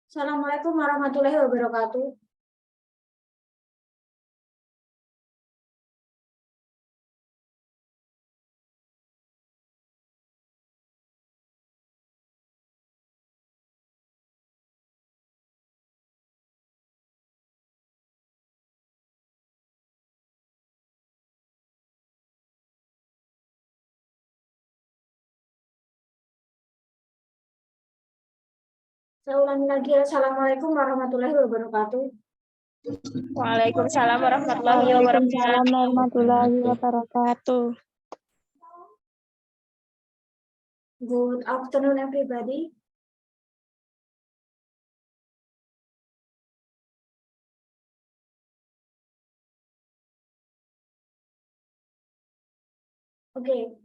Assalamualaikum warahmatullahi wabarakatuh. Saya ulangi lagi, Assalamualaikum warahmatullahi wabarakatuh. Waalaikumsalam warahmatullahi Waalaikumsalam wabarakatuh. warahmatullahi wabarakatuh. Good afternoon, everybody. Okay,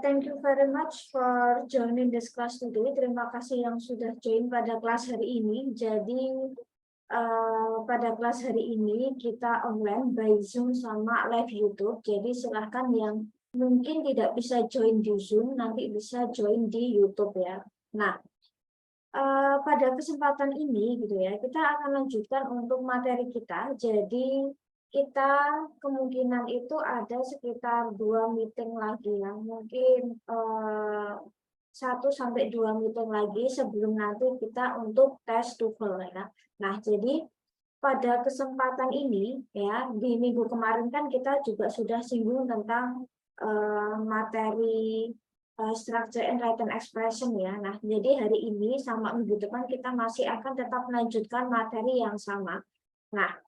thank you very much for joining this class today. Terima kasih yang sudah join pada kelas hari ini. Jadi pada kelas hari ini kita online by Zoom sama live YouTube. Jadi silahkan yang mungkin tidak bisa join di Zoom nanti bisa join di YouTube ya. Nah, pada kesempatan ini gitu ya, kita akan lanjutkan untuk materi kita. Jadi kita kemungkinan itu ada sekitar 2 meeting lagi ya, mungkin 1 sampai 2 meeting lagi sebelum nanti kita untuk tes TOEFL ya. Nah, jadi pada kesempatan ini ya, di minggu kemarin kan kita juga sudah singgung tentang materi structure and written expression ya. Nah, jadi hari ini sama minggu depan kita masih akan tetap melanjutkan materi yang sama. Nah,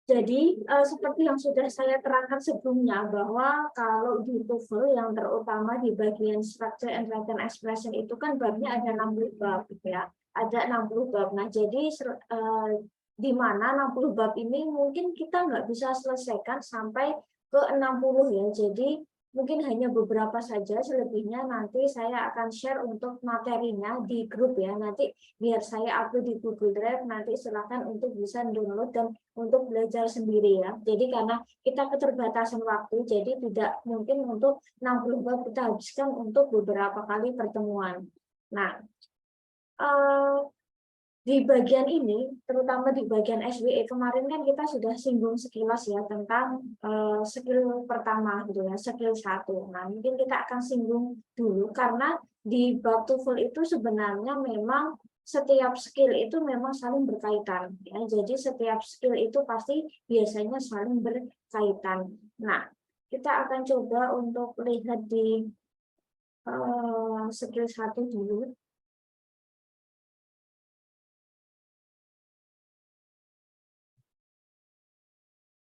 jadi seperti yang sudah saya terangkan sebelumnya bahwa kalau di TOEFL yang terutama di bagian structure and written expression itu kan babnya ada 60 bab ya. Ada 60 bab. Nah, jadi di mana 60 bab ini mungkin kita nggak bisa selesaikan sampai ke 60 ya. Jadi mungkin hanya beberapa saja, selebihnya nanti saya akan share untuk materinya di grup ya. Nanti biar saya upload di Google Drive, nanti silakan untuk bisa download dan untuk belajar sendiri ya. Jadi karena kita keterbatasan waktu, jadi tidak mungkin untuk 60 bab kita habiskan untuk beberapa kali pertemuan. Nah, di bagian ini, terutama di bagian SWE kemarin kan kita sudah singgung sekilas ya tentang skill pertama gitu ya, skill 1. Nah, mungkin kita akan singgung dulu karena di bab TOEFL itu sebenarnya memang setiap skill itu memang saling berkaitan ya. Jadi setiap skill itu pasti biasanya saling berkaitan. Nah, kita akan coba untuk lihat di skill 1 dulu.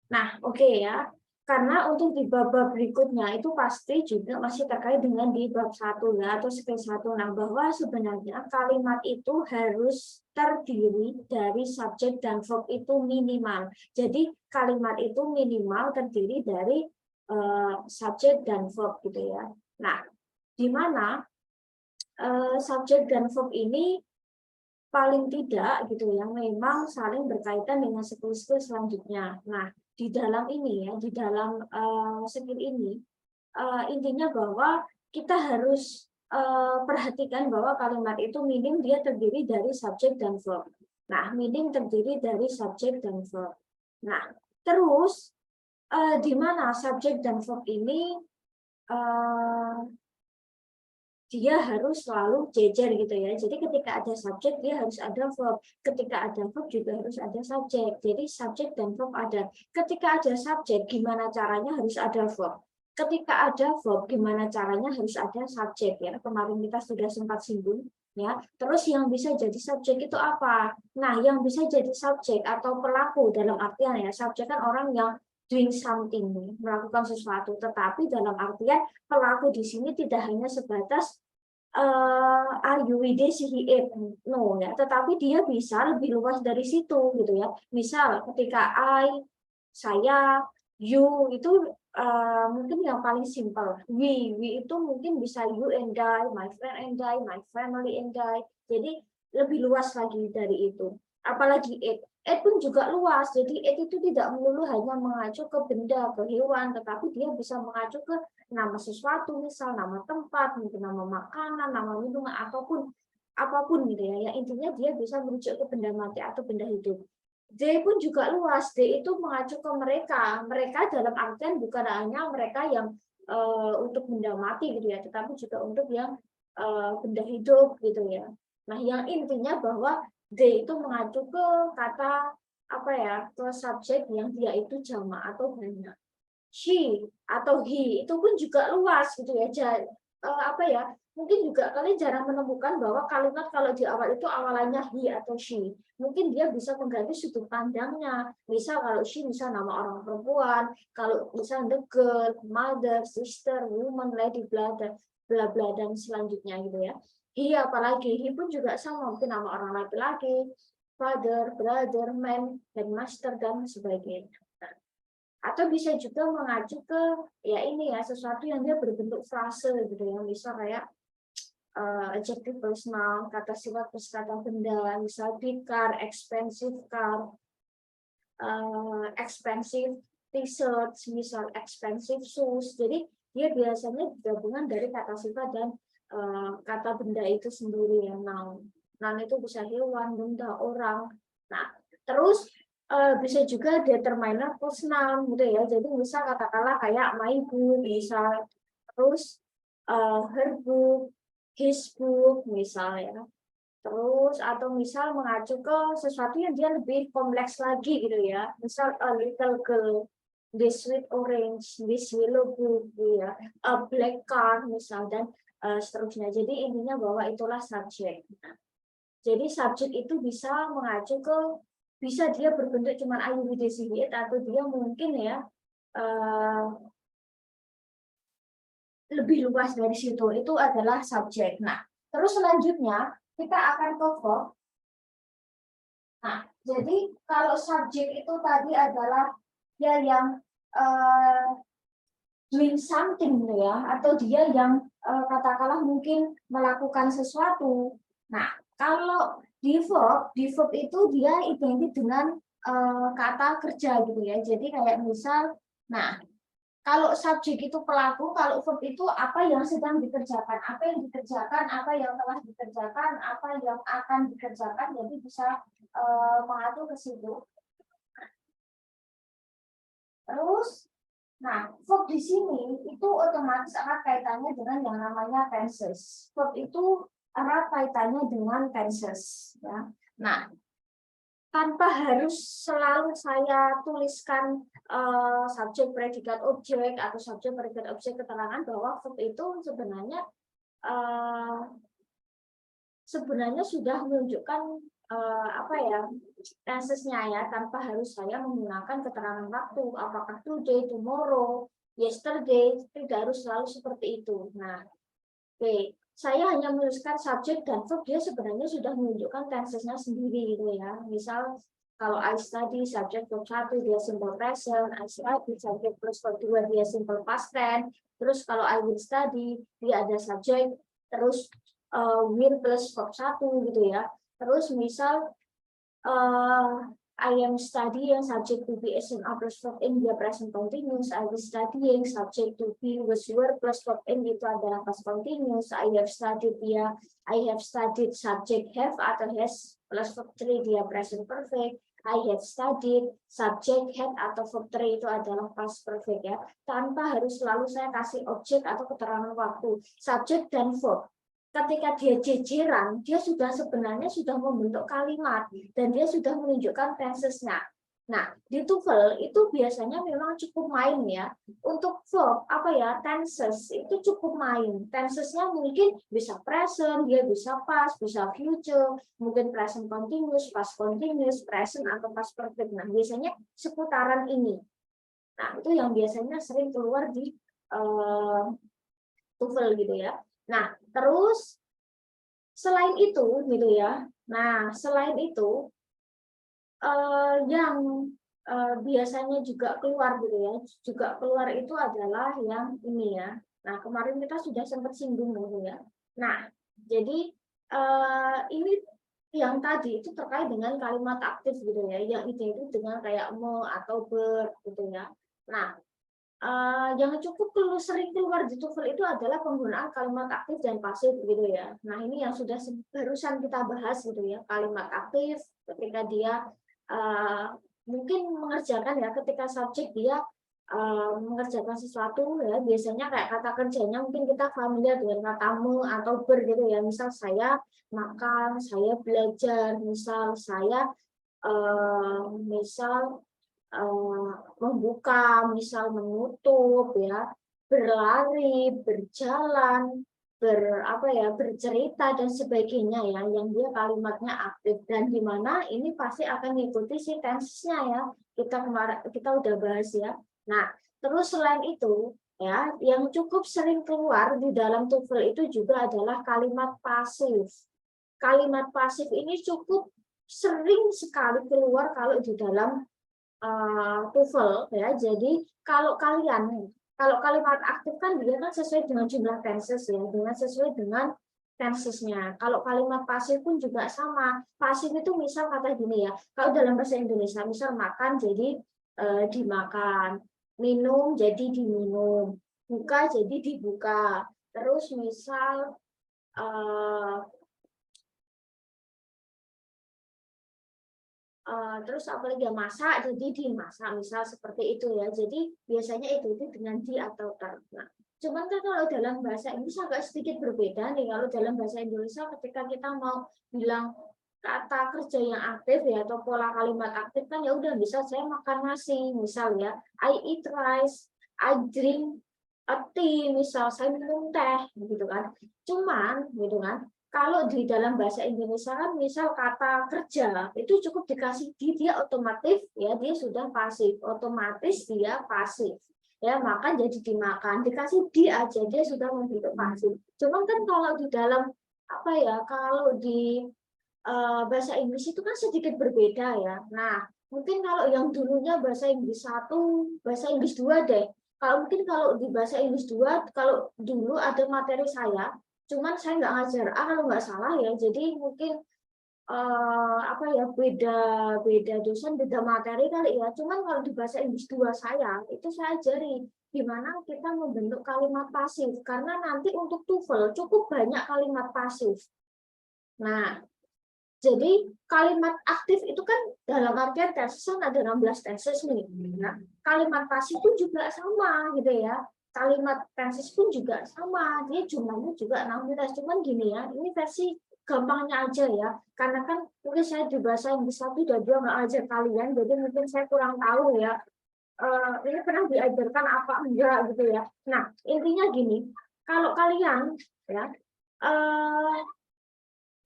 Nah, oke ya. Karena untuk di bab-bab berikutnya itu pasti juga masih terkait dengan di bab 1 ya, atau skill 1. Nah, bahwa sebenarnya kalimat itu harus terdiri dari subjek dan verb itu minimal. Jadi kalimat itu minimal terdiri dari subjek dan verb gitu ya. Nah, di mana subjek dan verb ini paling tidak gitu ya memang saling berkaitan dengan skill-skill selanjutnya. Nah, di dalam ini ya, di dalam skill ini intinya bahwa kita harus perhatikan bahwa kalimat itu minim dia terdiri dari subjek dan verb. Nah, minim terdiri dari subjek dan verb. Nah, terus di mana subjek dan verb ini dia harus selalu jejer gitu ya. Jadi ketika ada subjek dia harus ada verb. Ketika ada verb juga harus ada subjek. Jadi subjek dan verb ada. Ketika ada subjek gimana caranya harus ada verb. Ketika ada verb gimana caranya harus ada subjek ya. Kemarin kita sudah sempat singgung ya. Terus yang bisa jadi subjek itu apa? Nah, yang bisa jadi subjek atau pelaku dalam artian ya, subjek kan orang yang doing something, melakukan sesuatu, tetapi dalam artian pelaku di sini tidak hanya sebatas are you with this, he it, no ya, tetapi dia bisa lebih luas dari situ gitu ya. Misal ketika I, saya, you itu mungkin yang paling simpel. We itu mungkin bisa you and I, my friend and I, my family and I. Jadi lebih luas lagi dari itu. Apalagi it. It pun juga luas. Jadi it itu tidak melulu hanya mengacu ke benda, ke hewan, tetapi dia bisa mengacu ke nama sesuatu, misal nama tempat, mungkin nama makanan, nama minuman, ataupun apapun gitu ya. Yang intinya dia bisa merujuk ke benda mati atau benda hidup. D pun juga luas. D itu mengacu ke mereka. Mereka dalam artian bukan hanya mereka yang untuk benda mati gitu ya, tetapi juga untuk yang benda hidup gitu ya. Nah, yang intinya bahwa D itu mengacu ke kata apa ya, ke subjek yang dia itu jamak atau banyak. She atau he itu pun juga luas gitu ya. Apa ya? Mungkin juga kalian jarang menemukan bahwa kalimat kalau di awal itu awalannya he atau she. Mungkin dia bisa mengganti sudut pandangnya. Misal kalau she bisa nama orang perempuan, kalau misal the girl, mother, sister, woman, lady, bla bla bla bla dan selanjutnya gitu ya. He apalagi he pun juga sama, mungkin nama orang laki-laki, father, brother, man, headmaster dan sebagainya. Atau bisa juga mengacu ke ya ini ya, sesuatu yang dia berbentuk frase gitu ya, misal kayak adjective plus noun, kata sifat plus kata benda, misal big car, expensive car, expensive t-shirts, misal expensive shoes. Jadi dia biasanya gabungan dari kata sifat dan kata benda itu sendiri ya, noun. Noun itu bisa hewan, benda, orang. Nah, terus bisa juga determiner plus noun gitu ya. Jadi misal katakanlah kayak my book, misal terus her book, his book, misalnya. Terus atau misal mengacu ke sesuatu yang dia lebih kompleks lagi gitu ya. Misal a little girl, this sweet orange, this yellow book, gitu ya. A black car misal dan seterusnya. Jadi intinya bahwa itulah subjek. Nah, jadi subjek itu bisa mengacu ke, bisa dia berbentuk cuman I, we, they, she, it, atau dia mungkin ya lebih luas dari situ. Itu adalah subjek. Nah, terus selanjutnya kita akan ke verb. Nah, jadi kalau subjek itu tadi adalah dia yang doing something ya, atau dia yang katakanlah mungkin melakukan sesuatu. Nah, kalau di verb itu dia identik dengan kata kerja gitu ya. Jadi kayak misal, nah kalau subjek itu pelaku, kalau verb itu apa yang sedang dikerjakan, apa yang dikerjakan, apa yang telah dikerjakan, apa yang akan dikerjakan, jadi bisa mengatur ke situ. Terus, nah, verb di sini itu otomatis erat kaitannya dengan yang namanya tenses. Verb itu erat kaitannya dengan tenses, ya. Nah, tanpa harus selalu saya tuliskan subjek, predikat, objek atau subjek, predikat, objek, keterangan bahwa verb itu sebenarnya sudah menunjukkan apa ya, tensesnya ya, tanpa harus saya menggunakan keterangan waktu, apakah today, tomorrow, yesterday, tidak harus selalu seperti itu. Nah, oke, saya hanya menuliskan subjek dan verb, dia sebenarnya sudah menunjukkan tensesnya sendiri gitu ya. Misal kalau I study, subjek verb 1 dia simple present, I study subjek plus verb 2 dia simple past tense. Terus kalau I will study dia ada subjek terus will plus verb 1 gitu ya. Terus misal I am studying, subject to be SNA plus verb in dia present continuous. I was studying, subject to be was were plus verb in itu adalah past continuous. I have studied dia, I have studied, subject have atau has plus verb 3 dia present perfect. I have studied, subject had atau verb 3 itu adalah past perfect ya. Tanpa harus selalu saya kasih objek atau keterangan waktu. Subject dan verb, ketika dia jejeran, dia sebenarnya sudah membentuk kalimat dan dia sudah menunjukkan tensesnya. Nah, di TOEFL itu biasanya memang cukup main ya. Untuk verb apa ya, tenses itu cukup main. Tensesnya mungkin bisa present, dia bisa past, bisa future, mungkin present continuous, past continuous, present atau past perfect. Nah, biasanya seputaran ini. Nah, itu yang biasanya sering keluar di TOEFL gitu ya. Nah, terus selain itu gitu ya. Nah, selain itu yang biasanya juga keluar gitu ya. Juga keluar itu adalah yang ini ya. Nah, kemarin kita sudah sempat singgung gitu ya. Nah, jadi ini yang tadi itu terkait dengan kalimat aktif gitu ya. Yang itu dengan kayak me atau ber gitu ya. Nah, yang cukup sering keluar di TOEFL itu adalah penggunaan kalimat aktif dan pasif gitu ya. Nah, ini yang sudah barusan kita bahas gitu ya. Kalimat aktif ketika dia mungkin mengerjakan ya, ketika subjek dia mengerjakan sesuatu ya, biasanya kayak kata kerjanya mungkin kita familiar dengan kata me atau ber gitu ya. Misal saya makan, saya belajar, misal saya misal membuka, misal menutup ya, berlari, berjalan, bercerita dan sebagainya ya, yang dia kalimatnya aktif dan di mana ini pasti akan mengikuti si tense-nya ya. Kita udah bahas ya. Nah, terus selain itu ya, yang cukup sering keluar di dalam TOEFL itu juga adalah kalimat pasif. Kalimat pasif ini cukup sering sekali keluar kalau di dalam TOEFL ya. Jadi kalau kalimat aktif kan dia kan sesuai dengan jumlah tenses ya, dengan sesuai dengan tensesnya. Kalau kalimat pasif pun juga sama. Pasif itu misal kata gini ya, kalau dalam bahasa Indonesia misal makan jadi dimakan, minum jadi diminum, buka jadi dibuka. Terus misal terus apalagi ya, masak jadi dimasak misal seperti itu ya. Jadi biasanya itu dengan di atau ter. Nah, cuman kan kalau dalam bahasa Inggris agak sedikit berbeda nih. Kalau dalam bahasa Indonesia ketika kita mau bilang kata kerja yang aktif ya atau pola kalimat aktif kan ya udah bisa saya makan nasi misal ya, I eat rice, I drink a tea misal, saya minum teh gitu kan. Cuman gitu kan, kalau di dalam bahasa Indonesia kan misal kata kerja itu cukup dikasih di, dia otomatis ya, dia sudah pasif, otomatis dia pasif ya, makan jadi dimakan, dikasih di aja dia sudah membentuk pasif. Cuman kan kalau di dalam kalau di bahasa Inggris itu kan sedikit berbeda ya. Nah, mungkin kalau yang dulunya bahasa Inggris 1, bahasa Inggris 2 deh. Kalau di bahasa Inggris 2, kalau dulu ada materi saya, cuman saya nggak ngajar kalau nggak salah ya. Jadi mungkin beda beda dosen, beda materi kali ya. Cuman kalau di bahasa Inggris 2 saya, itu saya ajari gimana kita membentuk kalimat pasif. Karena nanti untuk TOEFL cukup banyak kalimat pasif. Nah, jadi kalimat aktif itu kan dalam artian tesis kan ada 16 tesis nih. Nah, kalimat pasif pun juga sama gitu ya. Kalimat tesis pun juga sama. Dia jumlahnya juga 16. Cuman gini ya, ini versi gampangnya aja ya. Karena kan mungkin saya di bahasa Inggris 1 dan 2 nggak ajar kalian, jadi mungkin saya kurang tahu ya. Ini pernah diajarkan apa enggak gitu ya. Nah, intinya gini, kalau kalian ya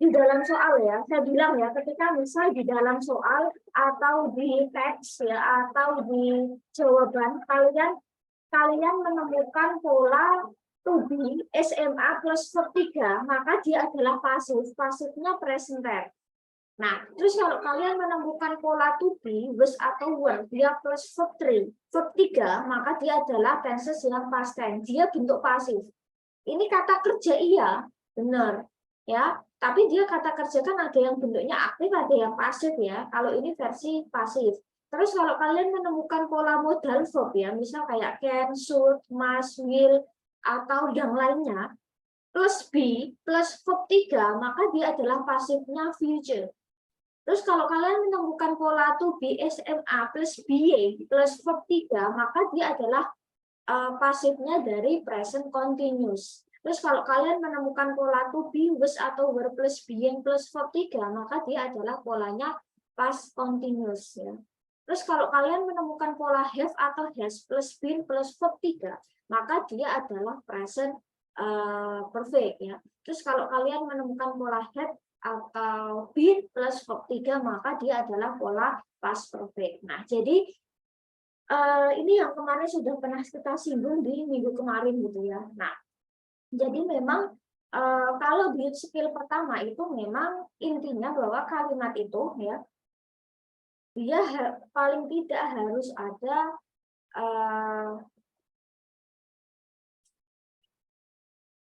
di dalam soal ya, saya bilang ya, ketika misal di dalam soal atau di teks ya atau di jawaban kalian menemukan pola to be SMA plus verb 3, maka dia adalah pasif, pasifnya present tense. Nah, terus kalau kalian menemukan pola to be was atau were, dia plus verb 3, maka dia adalah tenses yang past tense, dia bentuk pasif. Ini kata kerja iya, benar ya. Tapi dia kata kerja kan ada yang bentuknya aktif, ada yang pasif ya. Kalau ini versi pasif. Terus kalau kalian menemukan pola modal verb ya, misal kayak can, should, must, will, atau yang lainnya, plus be, plus verb 3, maka dia adalah pasifnya future. Terus kalau kalian menemukan pola to be SMA plus BA plus verb 3, maka dia adalah pasifnya dari present continuous. Terus kalau kalian menemukan pola to be, was atau were plus being plus verb 3, maka dia adalah polanya past continuous ya. Terus kalau kalian menemukan pola have atau has plus been plus verb 3, maka dia adalah present perfect ya. Terus kalau kalian menemukan pola had atau been plus verb 3, maka dia adalah pola past perfect. Nah, jadi ini yang kemarin sudah pernah kita singgung di minggu kemarin gitu ya. Nah, jadi memang kalau di skill pertama itu memang intinya bahwa kalimat itu ya, dia paling tidak harus ada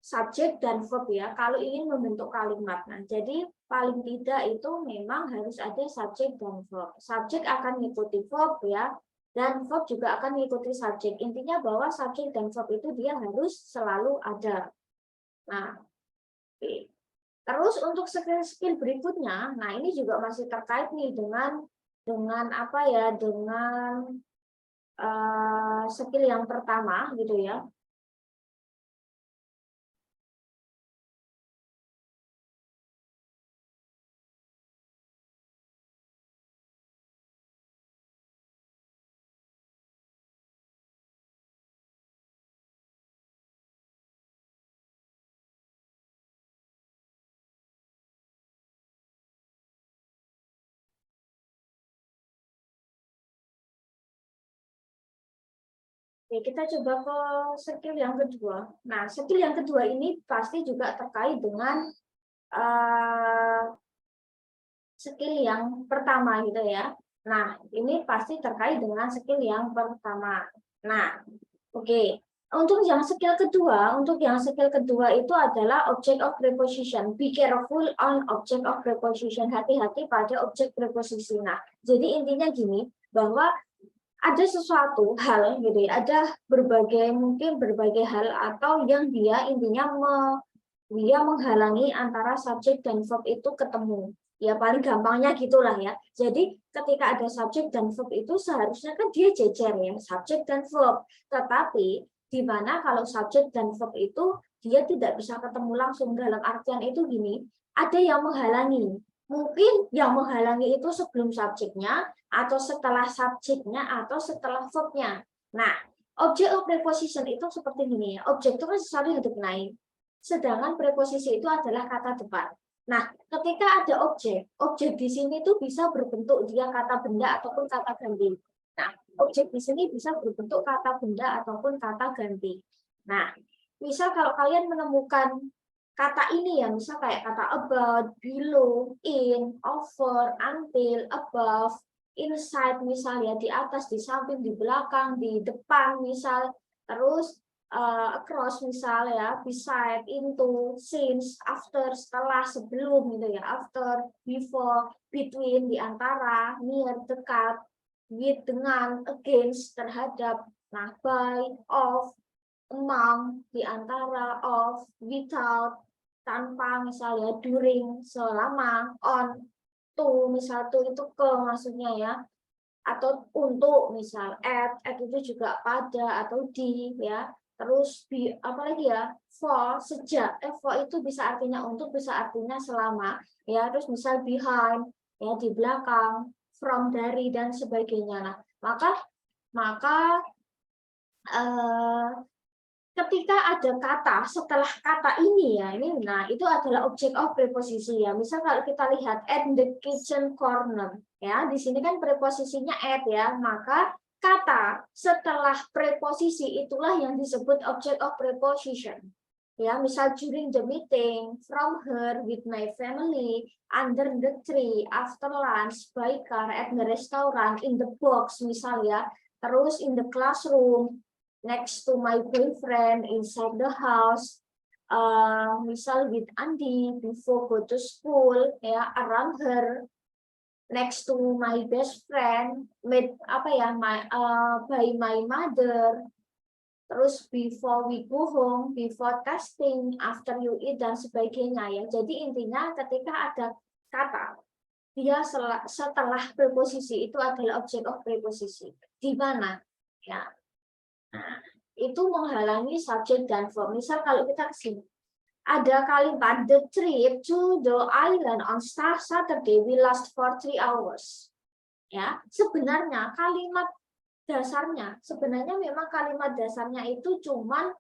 subjek dan verb ya, kalau ingin membentuk kalimat. Nah, jadi paling tidak itu memang harus ada subjek dan verb. Subjek akan mengikuti verb ya, dan verb juga akan mengikuti subjek. Intinya bahwa subjek dan verb itu dia harus selalu ada. Nah, oke. Terus untuk skill berikutnya, nah ini juga masih terkait nih dengan apa ya, dengan skill yang pertama gitu ya. Oke, kita coba ke skill yang kedua. Nah, skill yang kedua ini pasti juga terkait dengan skill yang pertama gitu ya. Nah, ini pasti terkait dengan skill yang pertama. Nah, oke. Untuk yang skill kedua itu adalah object of preposition. Be careful on object of preposition. Hati-hati pada objek preposisi. Nah, jadi intinya gini, bahwa ada sesuatu hal gitu ya, ada mungkin berbagai hal atau yang dia intinya dia menghalangi antara subjek dan verb itu ketemu. Ya paling gampangnya gitulah ya. Jadi ketika ada subjek dan verb itu seharusnya kan dia jejer ya, subjek dan verb. Tetapi di mana kalau subjek dan verb itu dia tidak bisa ketemu langsung, dalam artian itu gini, ada yang menghalangi. Mungkin yang menghalangi itu sebelum subjeknya, atau setelah subjeknya, atau setelah verbnya. Nah, object of preposition itu seperti ini ya. Objek itu kan sesuatu yang dikenai. Sedangkan preposisi itu adalah kata depan. Nah, ketika ada objek di sini tuh bisa berbentuk dia kata benda ataupun kata ganti. Nah, objek di sini bisa berbentuk kata benda ataupun kata ganti. Nah, misal kalau kalian menemukan kata ini ya, misal kayak kata about, below, in, over, until, above, inside misalnya, di atas, di samping, di belakang, di depan misal, terus across misal ya, beside, into, since, after, setelah, sebelum gitu ya, after, before, between, di antara, near, dekat, with, dengan, against, terhadap, nah, by, of, among, di antara, of, without, tanpa misalnya, during, selama, on, to misal to itu ke maksudnya ya, atau untuk misal at itu juga pada atau di ya, terus apalagi ya, for, sejak, for itu bisa artinya untuk, bisa artinya selama ya, terus misal behind ya, di belakang, from, dari, dan sebagainya. Nah, maka ketika ada kata setelah kata ini ya, ini nah itu adalah object of preposisi ya. Misal kalau kita lihat at the kitchen corner ya, di sini kan preposisinya at ya, maka kata setelah preposisi itulah yang disebut object of preposition. Ya, misal during the meeting, from her, with my family, under the tree, after lunch, by car, at the restaurant, in the box misal ya, terus in the classroom, next to my boyfriend, inside the house, misal with Andi, before go to school, ya, around her, next to my best friend, by my mother, terus before we go home, before testing, after you eat, dan sebagainya ya. Jadi intinya ketika ada kata, dia setelah preposisi itu adalah object of preposisi. Di mana? Ya. Nah, itu menghalangi subjek dan verb. Misal kalau kita kesini, ada kalimat the trip to the island on Saturday will last for 3 hours. Ya, sebenarnya kalimat dasarnya, memang kalimat dasarnya itu cuman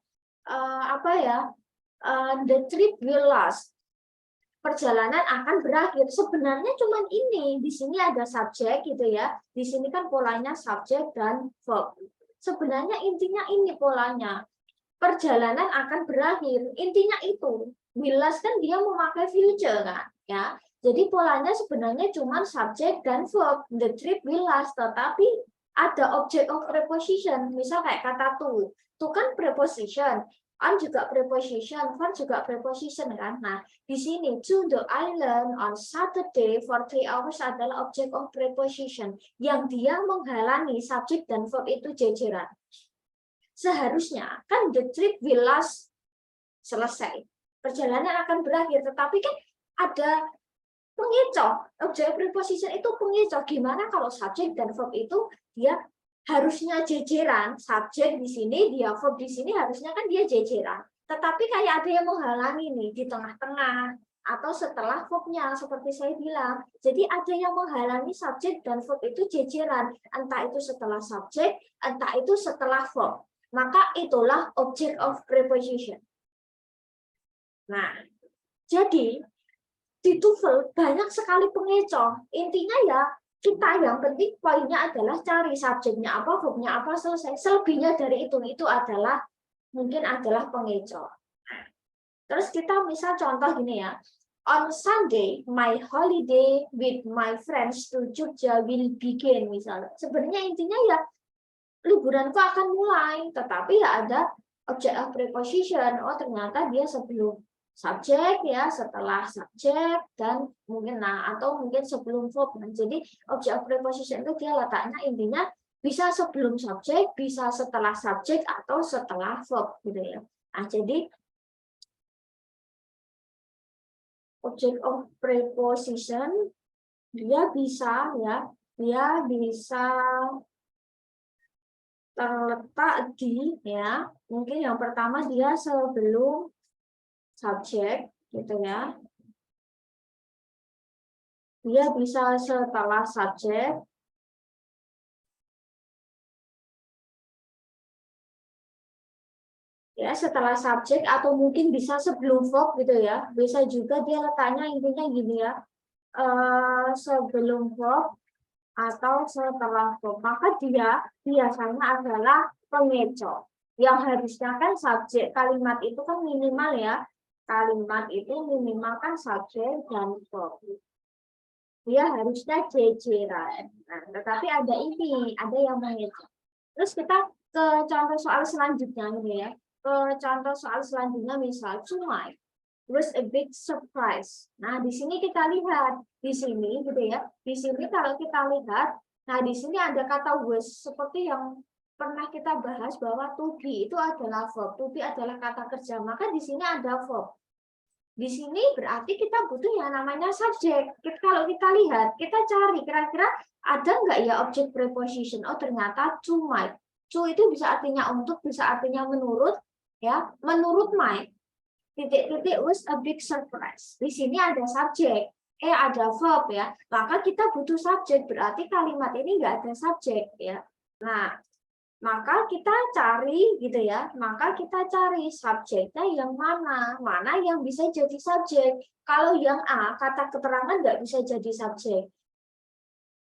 the trip will last. Perjalanan akan berakhir. Sebenarnya cuman ini. Di sini ada subjek gitu ya. Di sini kan polanya subjek dan verb. Sebenarnya intinya ini polanya. Perjalanan akan berakhir. Intinya itu. Will last kan dia memakai future kan, ya. Jadi polanya sebenarnya cuma subjek dan verb. The trip will last, tetapi ada object of preposition. Misal kayak kata to. To kan preposition. On juga preposition, for juga preposition kan. Nah, di sini to the island on Saturday for 3 hours adalah object of preposition yang dia menghalangi subjek dan verb itu jejeran. Seharusnya kan the trip will last, selesai. Perjalanan akan berakhir, tetapi kan ada pengecoh. Objek preposition itu pengecoh. Gimana kalau subjek dan verb itu dia harusnya jejeran, subjek di sini, dia verb di sini, harusnya kan dia jejeran. Tetapi kayak ada yang menghalangi nih di tengah-tengah atau setelah verbnya, seperti saya bilang. Jadi ada yang menghalangi subjek dan verb itu jejeran, entah itu setelah subjek, entah itu setelah verb. Maka itulah object of preposition. Nah, jadi di TOEFL banyak sekali pengecoh. Intinya ya kita yang penting poinnya adalah cari subjeknya apa, verbnya apa, selesai. Selebihnya dari itu adalah mungkin adalah pengecoh. Terus kita misal contoh gini ya. On Sunday, my holiday with my friends to Jogja will begin misalnya. Sebenarnya intinya ya liburanku akan mulai, tetapi ya ada object of preposition. Oh, ternyata dia sebelum subjek ya, setelah subjek, dan mungkin atau mungkin sebelum verb. Jadi object of preposition itu dia letaknya intinya bisa sebelum subjek, bisa setelah subjek, atau setelah verb gitu ya. Nah, jadi object of preposition dia bisa ya, dia bisa terletak di ya, mungkin yang pertama dia sebelum subjek gitu ya. Dia bisa setelah subjek. Ya, setelah subjek atau mungkin bisa sebelum verb gitu ya. Bisa juga dia letaknya intinya gini ya. Sebelum verb atau setelah verb. Maka dia biasanya adalah pengecoh. Yang harusnya kan subjek kalimat itu kan minimal ya. Kalimat itu minimal kan subjek dan verb. Dia harusnya jejeran. Nah, tetapi ada ini, ada yang mengecoh. Terus kita ke contoh soal selanjutnya ini ya. Ke contoh soal selanjutnya misal Cumai was a big surprise. Nah, di sini kita lihat di sini gitu ya. Di sini kalau kita lihat, nah di sini ada kata was seperti yang pernah kita bahas bahwa to be itu adalah verb, to be adalah kata kerja. Maka di sini ada verb. Di sini berarti kita butuh yang namanya subjek. Kalau kita lihat, kita cari kira-kira ada nggak ya objek preposition. Oh, ternyata to my. To itu bisa artinya untuk, bisa artinya menurut, ya. Menurut my. Titik-titik was a big surprise. Di sini ada subjek. Ada verb ya. Maka kita butuh subjek. Berarti kalimat ini nggak ada subjek ya. Nah, maka kita cari gitu ya, maka kita cari subjeknya yang mana yang bisa jadi subjek. Kalau yang A, kata keterangan nggak bisa jadi subjek.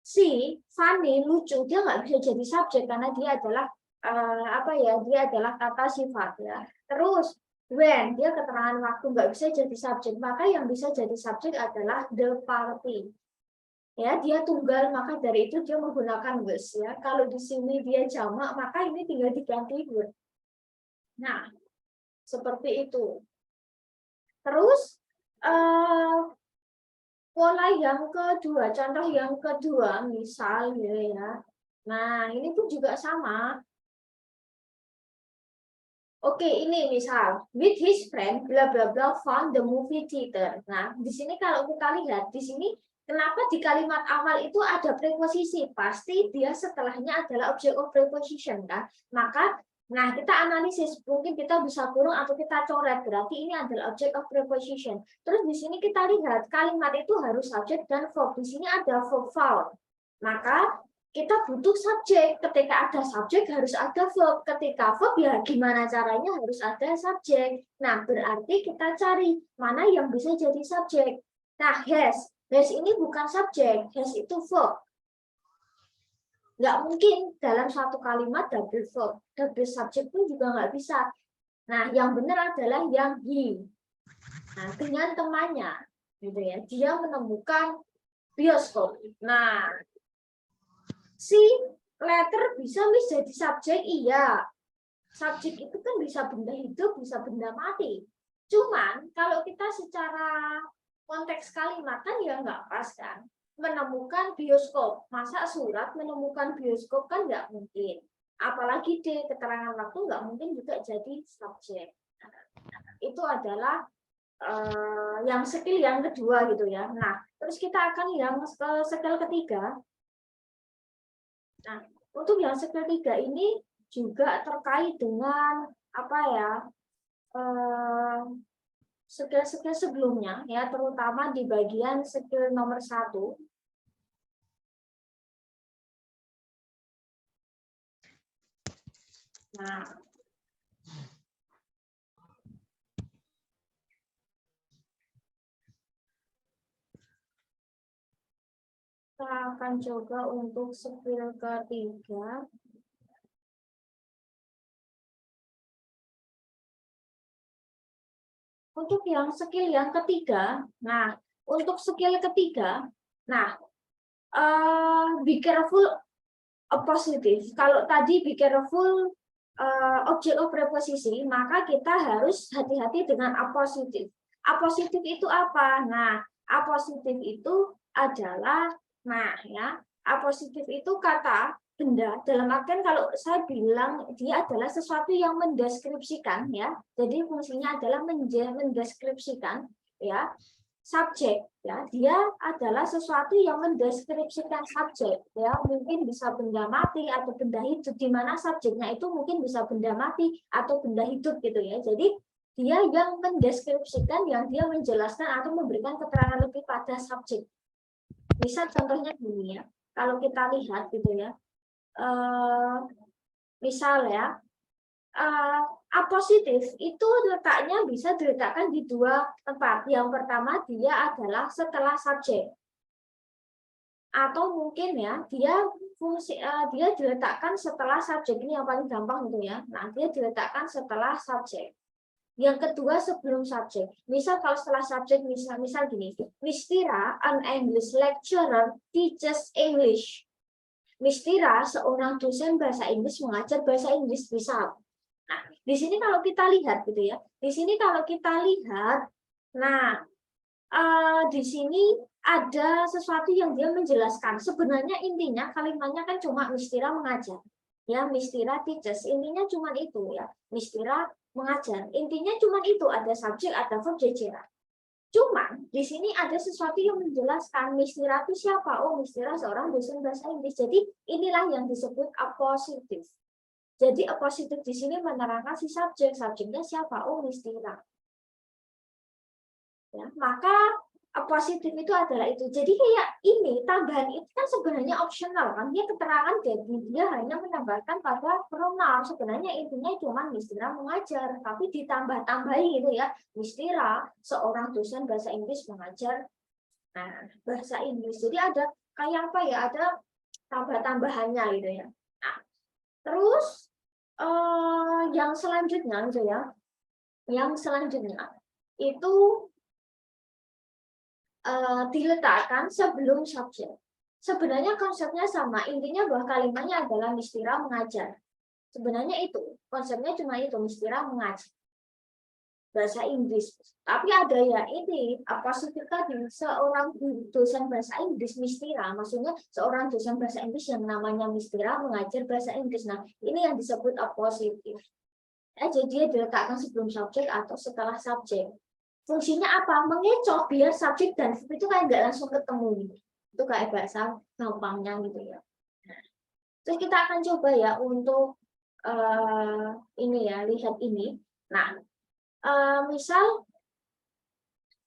Si, funny, lucu, dia nggak bisa jadi subjek karena dia adalah dia adalah kata sifat ya. Terus when, dia keterangan waktu, nggak bisa jadi subjek, maka yang bisa jadi subjek adalah the party. Ya, dia tunggal, maka dari itu dia menggunakan was ya. Kalau di sini dia jamak, maka ini tinggal diganti would. Nah, seperti itu. Terus pola yang kedua, contoh yang kedua, misal ya. Nah, ini pun juga sama. Oke, ini misal with his friend bla bla bla found the movie theater. Nah, di sini kalau kita lihat di sini kenapa di kalimat awal itu ada preposisi? Pasti dia setelahnya adalah object of preposition kan? Maka nah kita analisis, mungkin kita bisa kurung atau kita coret, berarti ini adalah object of preposition. Terus di sini kita lihat kalimat itu harus subjek dan verb. Di sini ada verb found. Maka kita butuh subjek. Ketika ada subjek harus ada verb. Ketika verb ya gimana caranya harus ada subjek. Nah, berarti kita cari mana yang bisa jadi subjek. Nah, has ini bukan subjek. Has itu verb. Nggak mungkin dalam satu kalimat double verb. Double subjek pun juga nggak bisa. Nah, yang benar adalah yang he. Nah, dengan temannya. Gitu ya. Dia menemukan bioskop. Nah, si letter bisa jadi subjek, iya. subjek itu kan bisa benda hidup, bisa benda mati. Cuman kalau kita secara konteks kalimat kan ya nggak pas kan. Menemukan bioskop, masa surat menemukan bioskop kan nggak mungkin. Apalagi di keterangan waktu nggak mungkin juga jadi subjek. Itu adalah yang skill yang kedua gitu ya. Nah, terus kita akan yang skill ketiga. Nah, untuk yang skill ketiga ini juga terkait dengan apa ya? Skill-skill sebelumnya ya, terutama di bagian skill nomor 1. Nah, kita akan coba untuk skill ketiga. Untuk yang skill yang ketiga, nah, untuk skill ketiga, nah, be careful appositive. Kalau tadi be careful object of preposisi, maka kita harus hati-hati dengan appositive. Appositive itu apa? Nah, appositive itu adalah, nah ya, appositive itu kata benda. Dalam artian kalau saya bilang dia adalah sesuatu yang mendeskripsikan ya. Jadi fungsinya adalah mendeskripsikan ya subjek ya, dia adalah sesuatu yang mendeskripsikan subjek ya, mungkin bisa benda mati atau benda hidup, di mana subjeknya itu mungkin bisa benda mati atau benda hidup gitu ya. Jadi dia yang mendeskripsikan, yang dia menjelaskan atau memberikan keterangan lebih pada subjek. Misal contohnya gini ya, kalau kita lihat gitu ya, misal ya, apositif itu letaknya bisa diletakkan di dua tempat. Yang pertama dia adalah setelah subjek, atau mungkin ya dia fungsi dia diletakkan setelah subjek, ini yang paling gampang gitu ya. Nah, dia diletakkan setelah subjek. Yang kedua sebelum subjek. Misal kalau setelah subjek, misal gini, Miss Tira, an English lecturer, teaches English. Miss Tira, seorang dosen bahasa Inggris, mengajar bahasa Inggris. Bisa. Nah, di sini kalau kita lihat gitu ya, di sini kalau kita lihat, nah di sini ada sesuatu yang dia menjelaskan. Sebenarnya intinya kalimatnya kan cuma Mistira mengajar, ya Mistira teaches. Intinya cuma itu ya, Mistira mengajar. Intinya cuma itu, ada subjek, ada verb, jajaran. Cuma di sini ada sesuatu yang menjelaskan Mistira itu siapa. Oh, Mistira seorang dosen bahasa Inggris. Jadi inilah yang disebut appositif. Jadi appositif di sini menerangkan si subjek, subjeknya siapa? Oh, Mistira. Ya, maka appositif itu adalah itu. Jadi kayak ini tambahan itu kan sebenarnya optional kan, dia keterangan, jadi dia hanya menambahkan pada pronoun. Sebenarnya intinya cuma Mistira mengajar, tapi ditambah-tambahi gitu ya. Mistira seorang dosen bahasa Inggris mengajar bahasa Inggris. Jadi ada kayak apa ya? Ada tambah-tambahannya gitu ya. Nah, terus yang selanjutnya gitu ya. Yang selanjutnya itu diletakkan sebelum subjek. Sebenarnya konsepnya sama, intinya bahwa kalimatnya adalah Mistira mengajar. Sebenarnya itu, konsepnya cuma itu, Mistira mengajar bahasa Inggris. Tapi ada ya ini, appositif tadi, seorang dosen bahasa Inggris Mistira, maksudnya seorang dosen bahasa Inggris yang namanya Mistira mengajar bahasa Inggris. Nah, ini yang disebut appositif. Jadi dia diletakkan sebelum subjek atau setelah subjek. Fungsinya apa? Mengecoh biar subjek dan verb itu kayak nggak langsung ketemu gitu. Itu kayak bahasa gampangnya gitu ya. Terus kita akan coba ya untuk ini ya, lihat ini. Nah, misal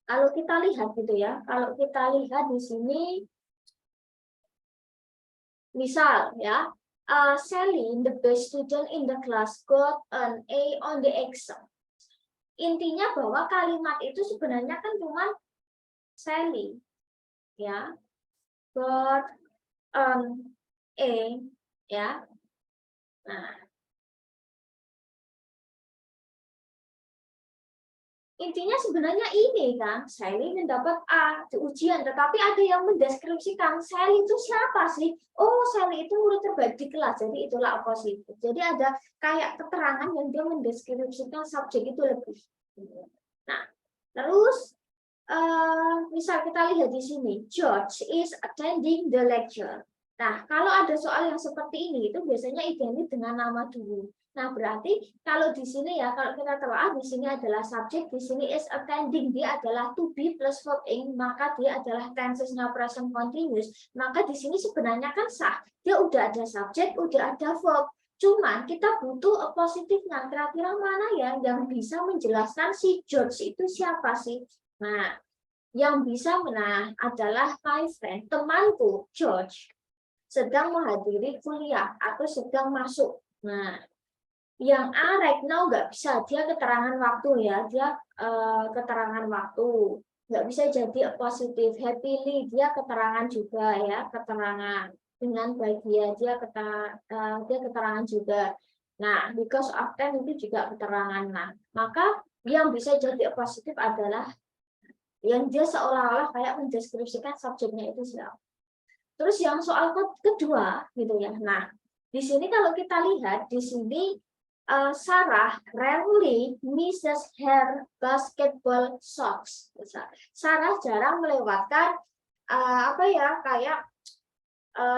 kalau kita lihat gitu ya, kalau kita lihat di sini, misal ya, Sally, the best student in the class, got an A on the exam. Intinya bahwa kalimat itu sebenarnya kan cuma Sally, ya, got an A, ya. Nah, Intinya sebenarnya ini kan, Sally mendapat A di ujian, tetapi ada yang mendeskripsikan Sally itu siapa sih? Oh, Sally itu murid terbaik di kelas, jadi itulah positif. Jadi ada kayak keterangan yang dia mendeskripsikan subjek itu lebih. Nah, terus misal kita lihat di sini, George is attending the lecture. Nah, kalau ada soal yang seperti ini, itu biasanya identik dengan nama dulu. Nah, berarti kalau di sini ya, kalau kita telah di sini adalah subjek, di sini is attending, dia adalah to be plus verb ing, maka dia adalah tenses-nya present continuous. Maka di sini sebenarnya kan sah. Dia udah ada subjek, udah ada verb. Cuman kita butuh positifnya. Kira-kira mana ya yang bisa menjelaskan si George itu siapa sih? Nah, yang bisa menang adalah my friend, temanku George, sedang menghadiri kuliah atau sedang masuk. Nah, yang A right now nggak bisa, dia keterangan waktu ya, dia keterangan waktu, nggak bisa jadi positif. Happily dia keterangan juga ya, keterangan dengan bahagia dia keterangan juga. Nah, because of them itu juga keterangan. Nah, maka yang bisa jadi positif adalah yang dia seolah-olah kayak mendeskripsikan subjeknya itu siapa. Terus yang soal kedua gitu ya. Nah, di sini kalau kita lihat di sini Sarah rarely misses her basketball socks. Sarah jarang melewatkan kayak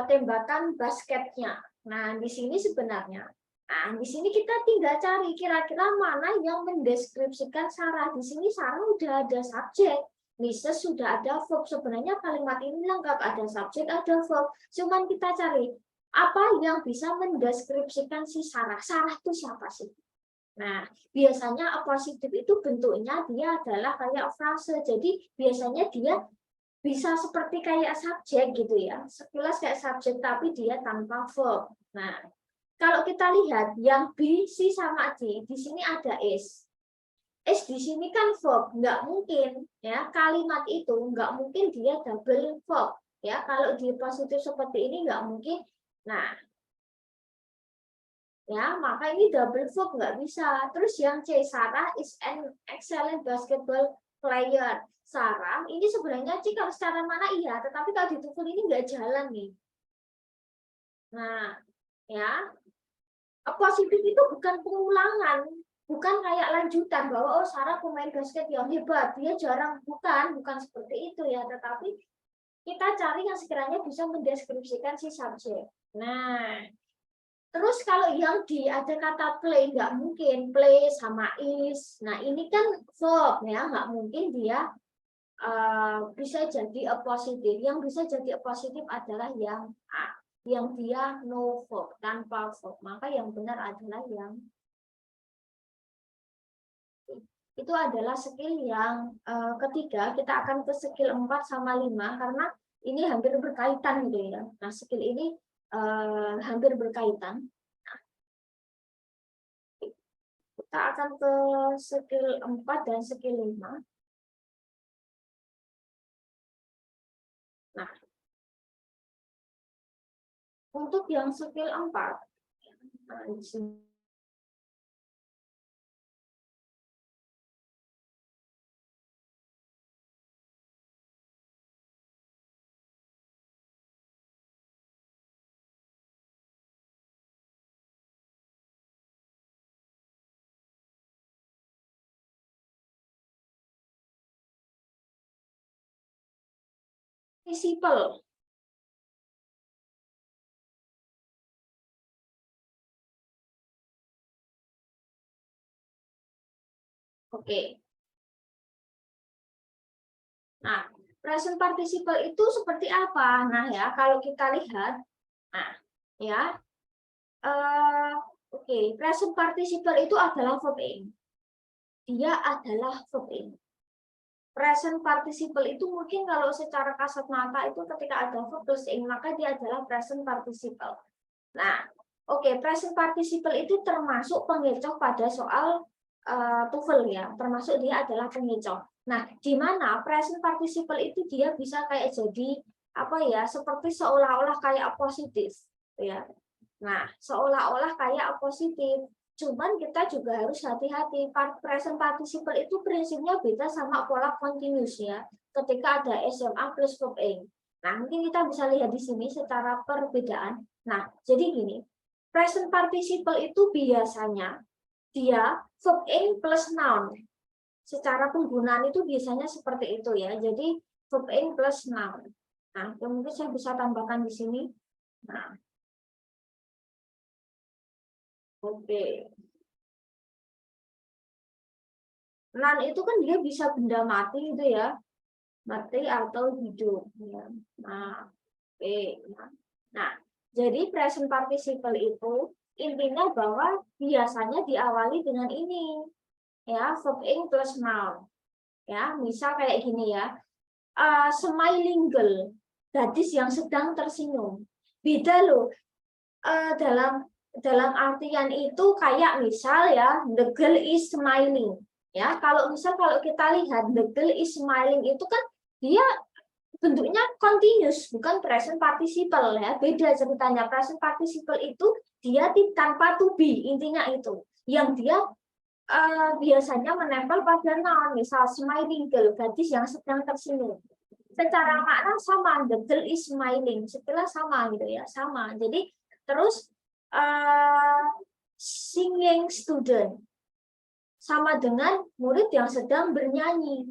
tembakan basketnya. Nah, di sini sebenarnya di sini kita tinggal cari kira-kira mana yang mendeskripsikan Sarah. Di sini Sarah udah ada subjek, Mrs. sudah ada verb. Sebenarnya kalimat ini lengkap, ada subjek, ada verb. Cuman kita cari apa yang bisa mendeskripsikan si Sarah. Sarah itu siapa sih? Nah, biasanya positif itu bentuknya dia adalah kayak frase. Jadi biasanya dia bisa seperti kayak subjek gitu ya. Sekilas kayak subjek tapi dia tanpa verb. Nah, kalau kita lihat yang B, C sama D, di sini ada is. Is di sini kan verb, nggak mungkin ya kalimat itu nggak mungkin dia double verb ya. Kalau di positif seperti ini nggak mungkin. Nah, ya maka ini double verb nggak bisa. Terus yang C, Sarah is an excellent basketball player. Sarah ini sebenarnya sih kalau secara mana iya, tetapi kalau ditutur ini nggak jalan nih. Nah, ya positif itu bukan pengulangan, bukan kayak lanjutan bahwa oh Sarah pemain basket yang hebat, dia jarang, bukan seperti itu ya, tetapi kita cari yang sekiranya bisa mendeskripsikan si subjek. Nah, terus kalau yang di ada kata play, nggak mungkin play sama is. Nah, ini kan verb ya, nggak mungkin dia bisa jadi positif. Yang bisa jadi positif adalah yang A, yang dia no verb, tanpa verb. Maka yang benar adalah yang itu adalah skill yang ketiga. Kita akan ke skill 4 sama 5 karena ini hampir berkaitan gitu ya. Nah, skill ini hampir berkaitan. Kita akan ke skill 4 dan skill 5. Nah, untuk yang skill 4, nah, di sini participle. Oke. Nah, present participle itu seperti apa? Nah, ya, kalau kita lihat, nah, ya, present participle itu adalah verb ing. Dia adalah verb ing. Present participle itu mungkin kalau secara kasat mata itu ketika ada verb plus ing, maka dia adalah present participle. Nah, present participle itu termasuk pengecoh pada soal TOEFL ya, termasuk dia adalah pengecoh. Nah, di mana present participle itu dia bisa kayak jadi seperti seolah-olah kayak positif, ya. Nah, seolah-olah kayak positif. Cuman kita juga harus hati-hati. Present participle itu prinsipnya beda sama pola continuous ya. Ketika ada SMA plus verb ing. Nah, mungkin kita bisa lihat di sini secara perbedaan. Nah, jadi gini. Present participle itu biasanya dia verb ing plus noun. Secara penggunaan itu biasanya seperti itu ya. Jadi verb ing plus noun. Nah, mungkin saya bisa tambahkan di sini. Nah, oke. Noun itu kan dia bisa benda mati gitu ya. Mati atau hidup. Ya. Nah, oke. Nah, jadi present participle itu intinya bahwa biasanya diawali dengan ini. Ya, verb ing plus noun. Ya, misal kayak gini ya. Smiling girl, gadis yang sedang tersenyum. Beda loh. Dalam artian itu kayak misal ya, the girl is smiling. Ya, kalau kita lihat the girl is smiling itu kan dia bentuknya continuous, bukan present participle ya. Beda ceritanya. Present participle itu dia tanpa to be, intinya itu. Yang dia biasanya menempel pada noun, misal smiling girl, gadis yang sedang tersenyum. Secara makna sama, the girl is smiling, setelah sama gitu ya, sama. Jadi terus singing student sama dengan murid yang sedang bernyanyi.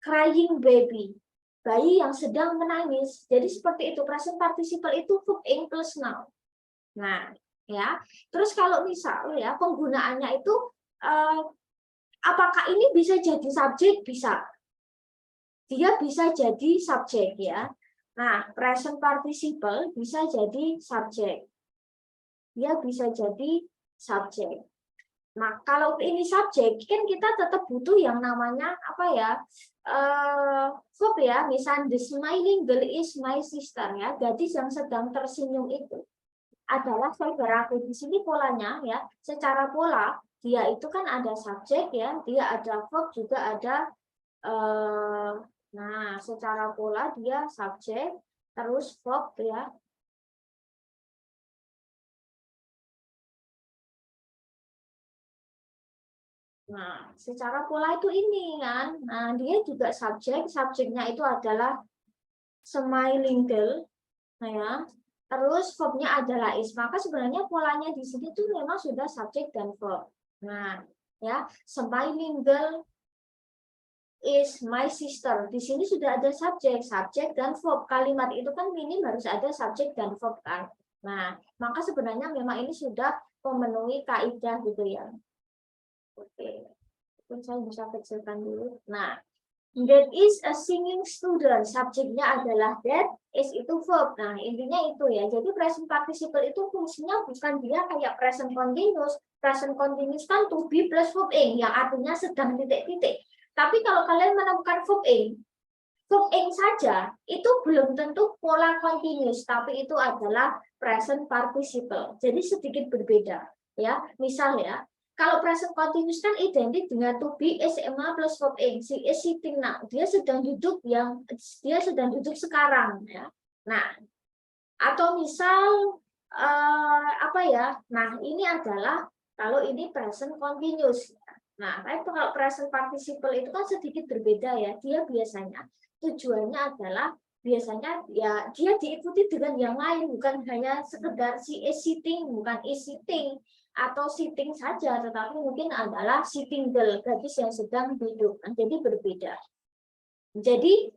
Crying baby, bayi yang sedang menangis. Jadi seperti itu, present participle itu verb ing plus noun. Nah, ya. Terus kalau misal ya penggunaannya itu apakah ini bisa jadi subjek? Bisa. Dia bisa jadi subjek ya. Nah, present participle bisa jadi subjek. Dia bisa jadi subjek. Nah, kalau ini subjek, kan kita tetap butuh yang namanya apa ya? Verb ya, misalnya the smiling girl is my sister ya, gadis yang sedang tersenyum itu adalah saudaraku. Di sini polanya ya, secara pola dia itu kan ada subjek ya, dia ada verb juga ada nah, secara pola dia subjek terus verb ya. Nah, secara pola itu ini kan. Nah, dia juga subjeknya itu adalah smiling girl. Nah, ya. Terus verbnya adalah is. Maka sebenarnya polanya di sini tuh memang sudah subjek dan verb. Nah, ya, smiling girl is my sister. Di sini sudah ada subjek dan verb. Kalimat itu kan minim harus ada subjek dan verb kan. Nah, maka sebenarnya memang ini sudah memenuhi kaidah gitu ya. Oke. Saya bisa kecilkan dulu. Nah, that is a singing student. Subjeknya adalah that, is itu verb. Nah, intinya itu ya. Jadi present participle itu fungsinya bukan dia kayak present continuous. Present continuous kan to be plus verb ing, yang artinya sedang titik-titik. Tapi kalau kalian menemukan verb ing saja, itu belum tentu pola continuous, tapi itu adalah present participle. Jadi sedikit berbeda. Ya, misal ya, kalau present continuous kan identik dengan to be SMA plus verb ing. Si is sitting now. Dia sedang duduk sekarang ya. Nah, atau misal apa ya? Nah, ini adalah kalau ini present continuous. Nah, tapi kalau present participle itu kan sedikit berbeda ya. Dia biasanya tujuannya adalah biasanya ya dia diikuti dengan yang lain, bukan hanya sekedar si is sitting, bukan is sitting atau sitting saja, tetapi mungkin adalah sitting girl, gadis yang sedang duduk. Nah, jadi berbeda. Jadi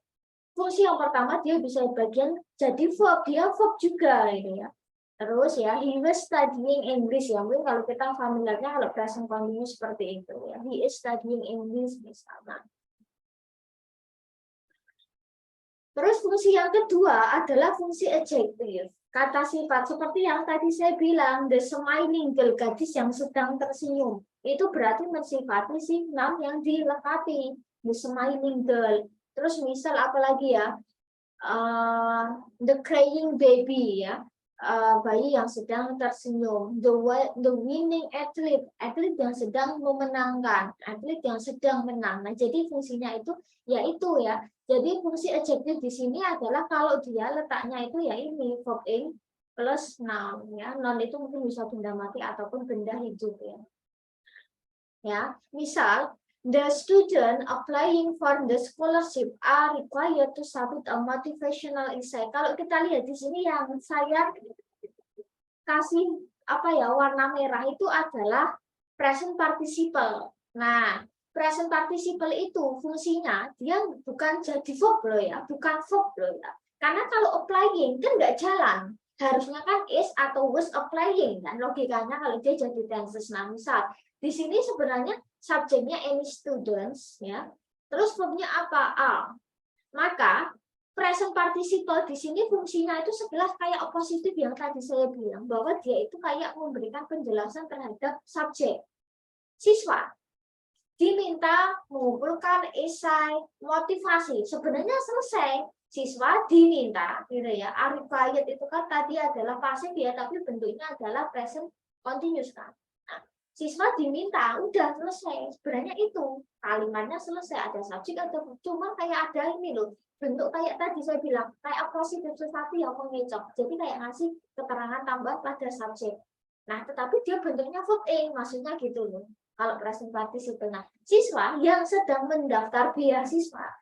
fungsi yang pertama dia bisa bagian jadi verb, dia verb juga ini ya. Terus ya, he was studying English ya. Mungkin kalau kita familiarnya kalau present continuous seperti itu ya. He is studying English misalnya. Terus fungsi yang kedua adalah fungsi adjective. Kata sifat seperti yang tadi saya bilang, the smiling girl, gadis yang sedang tersenyum. Itu berarti mensifati si noun yang dilengkapi, the smiling girl. Terus misal apa lagi ya? The crying baby ya. Bayi yang sedang tersenyum, the winning athlete, atlet yang sedang memenangkan, atlet yang sedang menang. Nah, jadi fungsinya itu yaitu ya. Jadi fungsi adjektif di sini adalah kalau dia letaknya itu ya ini verb ing plus noun ya. Noun itu mungkin bisa benda mati ataupun benda hidup ya. Ya, misal the student applying for the scholarship are required to submit a motivational essay. Kalau kita lihat di sini yang saya kasih apa ya warna merah itu adalah present participle. Nah, present participle itu fungsinya dia bukan jadi verb loh ya, bukan verb loh ya. Karena kalau applying kan nggak jalan. Harusnya kan is atau was applying kan logikanya kalau dia jadi tenses. Nah, misal di sini sebenarnya subjeknya any students ya. Terus verbnya apa? Are. Maka present participle di sini fungsinya itu sebelah kayak positif yang tadi saya bilang bahwa dia itu kayak memberikan penjelasan terhadap subjek. Siswa diminta mengumpulkan esai motivasi. Sebenarnya selesai. Siswa diminta, gitu ya. Required itu kan tadi adalah pasif ya, tapi bentuknya adalah present continuous kan. Nah, siswa diminta, udah selesai. Sebenarnya itu kalimatnya selesai, ada subjek atau cuma kayak ada ini loh. Bentuk kayak tadi saya bilang, kayak positif sesuatu yang mengecok. Jadi kayak ngasih keterangan tambah pada subjek. Nah, tetapi dia bentuknya verb ing, maksudnya gitu loh. Kalau present participle, nah, siswa yang sedang mendaftar beasiswa.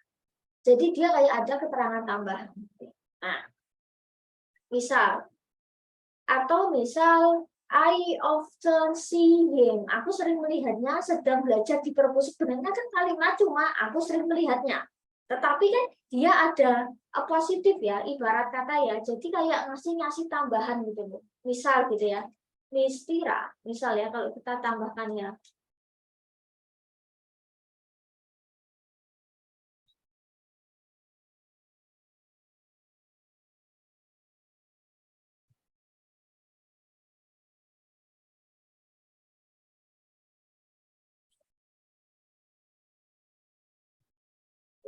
Jadi dia kayak ada keterangan tambahan. Nah, misal atau misal I often see him. Aku sering melihatnya sedang belajar di perpus. Sebenarnya kan kalimat cuma aku sering melihatnya. Tetapi kan dia ada positif ya, ibarat kata ya. Jadi kayak ngasih tambahan gitu loh. Misal gitu ya. Miss Tira, misal ya kalau kita tambahkan ya.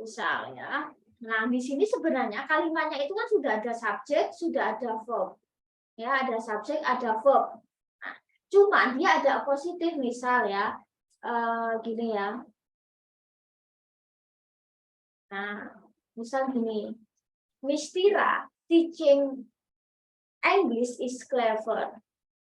Misalnya, nah di sini sebenarnya kalimatnya itu kan sudah ada subjek, sudah ada verb. Ya, ada subjek, ada verb. Nah, cuma dia ada positif misal ya. Gini ya. Nah, misal gini. Miss Tira teaching English is clever.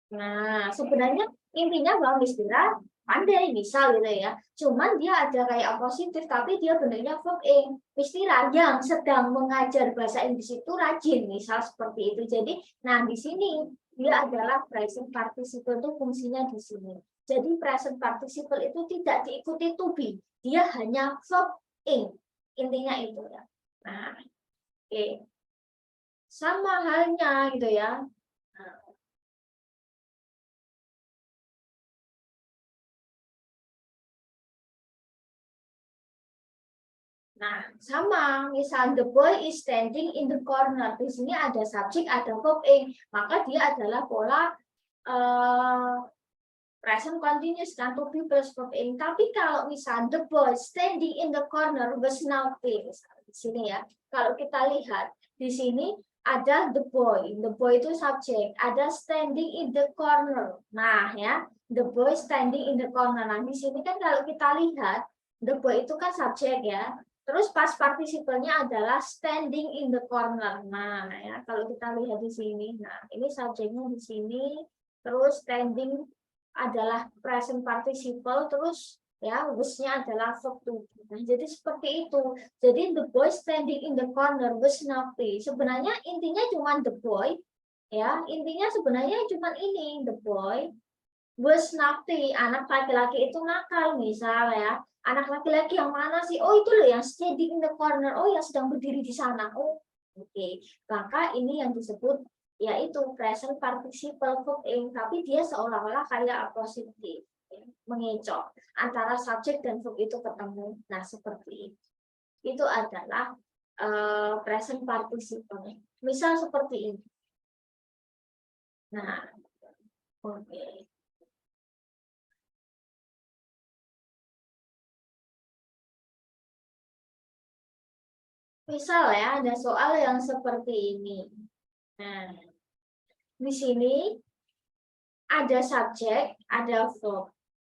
Nah, sebenarnya intinya bahwa Miss Tira pandai misal gitu ya. Cuman dia ada kayak positif tapi dia bentuknya verb ing. Miss Tira yang sedang mengajar bahasa Inggris itu rajin misal seperti itu. Jadi, nah di sini dia adalah present participle itu fungsinya di sini. Jadi present participle itu tidak diikuti to be. Dia hanya verb ing. Intinya itu ya. Nah, oke. Sama halnya gitu ya. Nah, sama. Misal the boy is standing in the corner. Di sini ada subjek, ada verb ing. Maka dia adalah pola present continuous kan to be plus verb ing. Tapi kalau misal the boy standing in the corner was naughty. Di sini ya. Kalau kita lihat di sini ada the boy. The boy itu subjek. Ada standing in the corner. Nah, ya. The boy standing in the corner. Nah, di sini kan kalau kita lihat the boy itu kan subjek ya. Terus pas partisipalnya adalah standing in the corner. Nah, ya kalau kita lihat di sini, nah ini subjeknya di sini, terus standing adalah present participle, terus ya was-nya adalah verb to be. Nah, jadi seperti itu. Jadi the boy standing in the corner was naughty. Sebenarnya intinya cuma the boy, ya intinya sebenarnya cuma ini the boy was naughty. Anak laki-laki itu nakal misal ya. Anak laki-laki yang mana sih? Oh, itu loh yang standing in the corner. Oh, yang sedang berdiri di sana. Oh, oke. Maka ini yang disebut yaitu present participle verb ing, tapi dia seolah-olah kayak positif, ya, mengecoh antara subjek dan verb itu ketemu. Nah, seperti itu. Itu adalah present participle. Misal seperti ini. Nah, oke. Misal ya, ada soal yang seperti ini. Nah, di sini ada subjek, ada verb.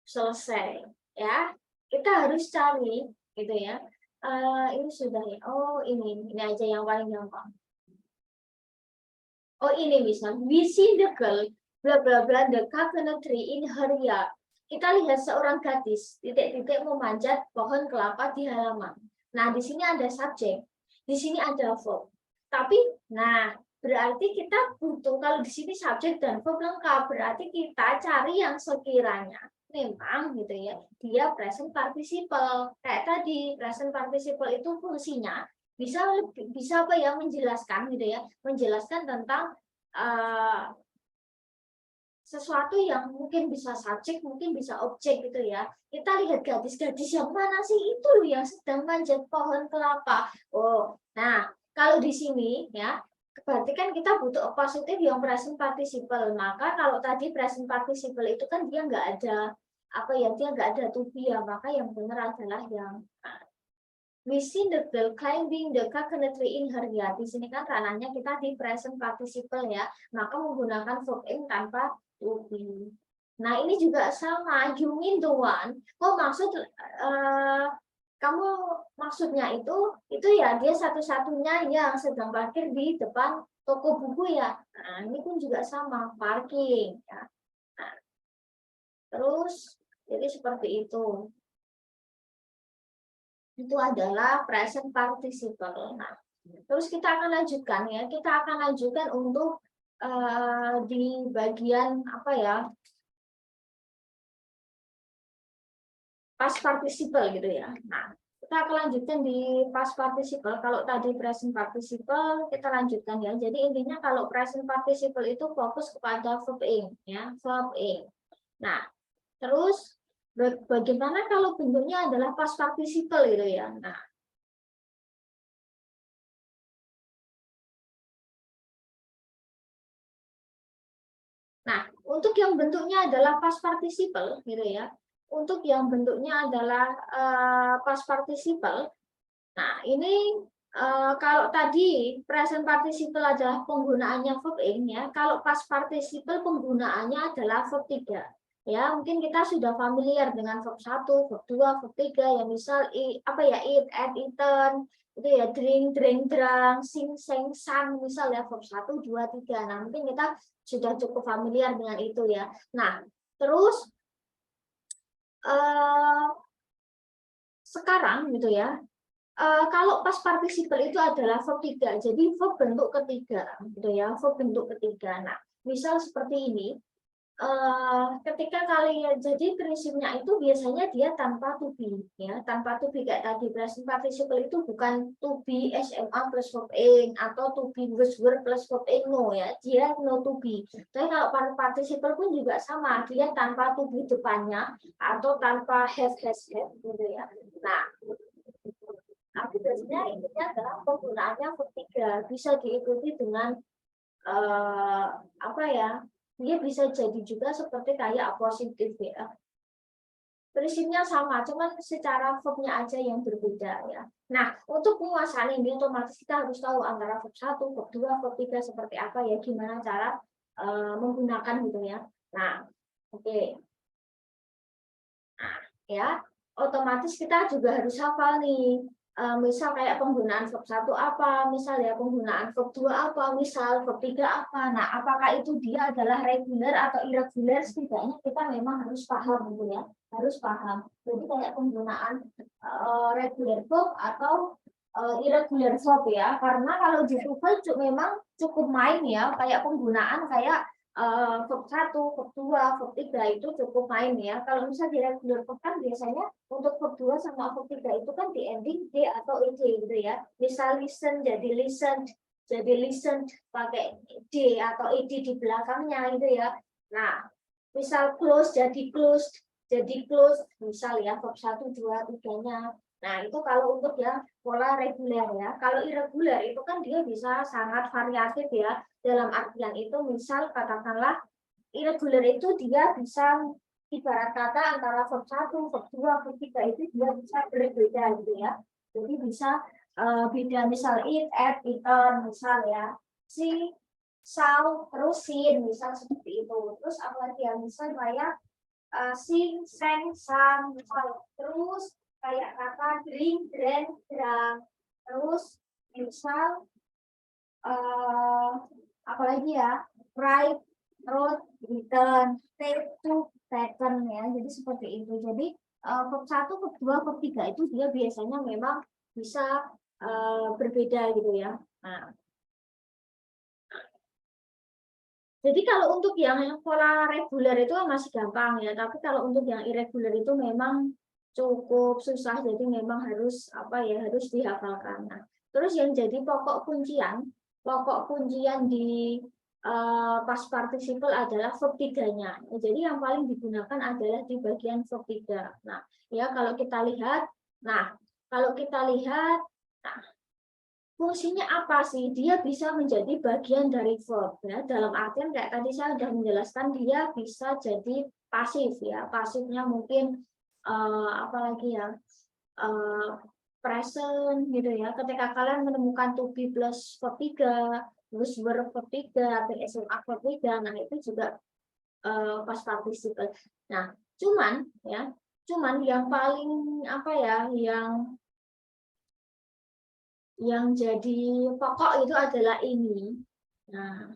Selesai. Ya, kita harus cari, gitu ya. Ini sudah ya. Oh, ini aja yang paling gampang. Oh ini misal, we see the girl, bla bla bla, the coconut tree in her yard. Kita lihat seorang gadis, titik-titik memanjat pohon kelapa di halaman. Nah, di sini ada subjek, di sini ada verb. Tapi, nah, berarti kita butuh, kalau di sini subjek dan verb lengkap, berarti kita cari yang sekiranya memang gitu ya, dia present participle. Kayak tadi, present participle itu fungsinya bisa apa ya, menjelaskan gitu ya, menjelaskan tentang sesuatu yang mungkin bisa subjek, mungkin bisa objek gitu ya. Kita lihat gadis-gadis yang mana sih itu loh yang sedang manjat pohon kelapa. Oh, nah kalau di sini ya, berarti kan kita butuh positif yang present participle. Maka kalau tadi present participle itu kan dia nggak ada apa ya, dia nggak ada to be ya, maka yang benar adalah yang we see the girl climbing the coconut tree in her yard. Di sini kan ranahnya kita di present participle ya, maka menggunakan verb in tanpa to be. Nah ini juga sama, you mean the one. Oh maksud kamu maksudnya itu ya dia satu-satunya yang sedang parkir di depan toko buku ya. Nah ini pun juga sama, parking ya. Nah, terus jadi seperti itu. Itu adalah present participle. Nah, terus kita akan lanjutkan ya. Kita akan lanjutkan untuk di bagian apa ya? Past participle gitu ya. Nah, kita akan lanjutkan di past participle. Kalau tadi present participle, kita lanjutkan ya. Jadi intinya kalau present participle itu fokus kepada verb ing ya, verb ing. Nah, terus bagaimana kalau bentuknya adalah past participle gitu ya. Nah, untuk yang bentuknya adalah past participle gitu ya. Untuk yang bentuknya adalah past participle. Nah, ini kalau tadi present participle adalah penggunaannya verb ing ya. Kalau past participle penggunaannya adalah verb 3. Ya, mungkin kita sudah familiar dengan verb 1, verb 2, verb 3 ya, misal apa ya, eat, ate, eaten, itu ya, drink, drink, drunk, sing, sang, sang, misal ya verb 1, 2, 3. Nah, mungkin kita sudah cukup familiar dengan itu ya. Nah, terus sekarang gitu ya, kalau past participle itu adalah verb 3, jadi verb bentuk ketiga gitu ya, verb bentuk ketiga. Nah, misal seperti ini, ketika kalian jadi prinsipnya itu biasanya dia tanpa to be ya, tanpa to be kayak tadi. Present participle itu bukan to be SMA plus verb ing atau to be was were plus verb ing, no ya, dia no to be. Tapi kalau participle pun juga sama, dia tanpa to be depannya atau tanpa have has have gitu ya. Nah, tapi biasanya intinya adalah penggunaannya verb 3, bisa diikuti dengan apa ya, dia bisa jadi juga seperti kayak positif ya. Prinsipnya sama, cuman secara verbnya aja yang berbeda ya. Nah, untuk penguasaan ini otomatis kita harus tahu antara verb 1, verb 2, verb 3 seperti apa ya, gimana cara menggunakan gitu ya. Nah, oke. Nah, ya, otomatis kita juga harus hafal nih. Misal kayak penggunaan verb 1 apa, misal ya penggunaan verb 2 apa, misal verb 3 apa. Nah, apakah itu dia adalah reguler atau irregular, setidaknya kita memang harus paham gitu ya. Harus paham. Jadi kayak penggunaan regular verb atau irregular verb ya. Karena kalau di TOEFL memang cukup main ya, kayak penggunaan kayak verb 1, verb 2, verb 3 itu cukup main ya. Kalau misalnya di regular verb kan biasanya untuk verb 2 sama verb 3 itu kan di ending D atau ed gitu ya. Misal listen jadi listened pakai D atau ed di belakangnya gitu ya. Nah, misal close jadi closed, misal ya verb 1, 2, 3-nya. Nah, itu kalau untuk yang pola reguler ya. Kalau irregular itu kan dia bisa sangat variatif ya. Dalam artian itu misal katakanlah irregular itu dia bisa ibarat kata antara verb 1, verb 2, verb 3 itu dia bisa berbeda gitu ya. Jadi bisa beda, misal eat, ate, eaten, misal ya. See, saw, terus seen, misal seperti itu. Terus apalagi yang misal kayak sing, sang, sang, misal. Terus kayak kata drink, drank, drank. Terus misal apalagi ya, write, wrote, written, take, took, taken ya. Jadi seperti itu. Jadi verb 1, verb 2, verb 3 itu dia biasanya memang bisa berbeda gitu ya. Nah, jadi kalau untuk yang pola reguler itu masih gampang ya, tapi kalau untuk yang irregular itu memang cukup susah, jadi memang harus harus dihafalkan. Nah, terus yang jadi pokok kuncian di past participle adalah verb 3-nya. Jadi yang paling digunakan adalah di bagian verb 3. Nah, ya kalau kita lihat, nah fungsinya apa sih? Dia bisa menjadi bagian dari verb ya. Dalam artian kayak tadi saya sudah menjelaskan dia bisa jadi pasif ya. Pasifnya mungkin apalagi ya present gitu ya. Ketika kalian menemukan to be plus verb 3, terus verb 3, atau SMA verb 3, nah itu juga past participle. Nah, cuman yang paling yang jadi pokok itu adalah ini. Nah,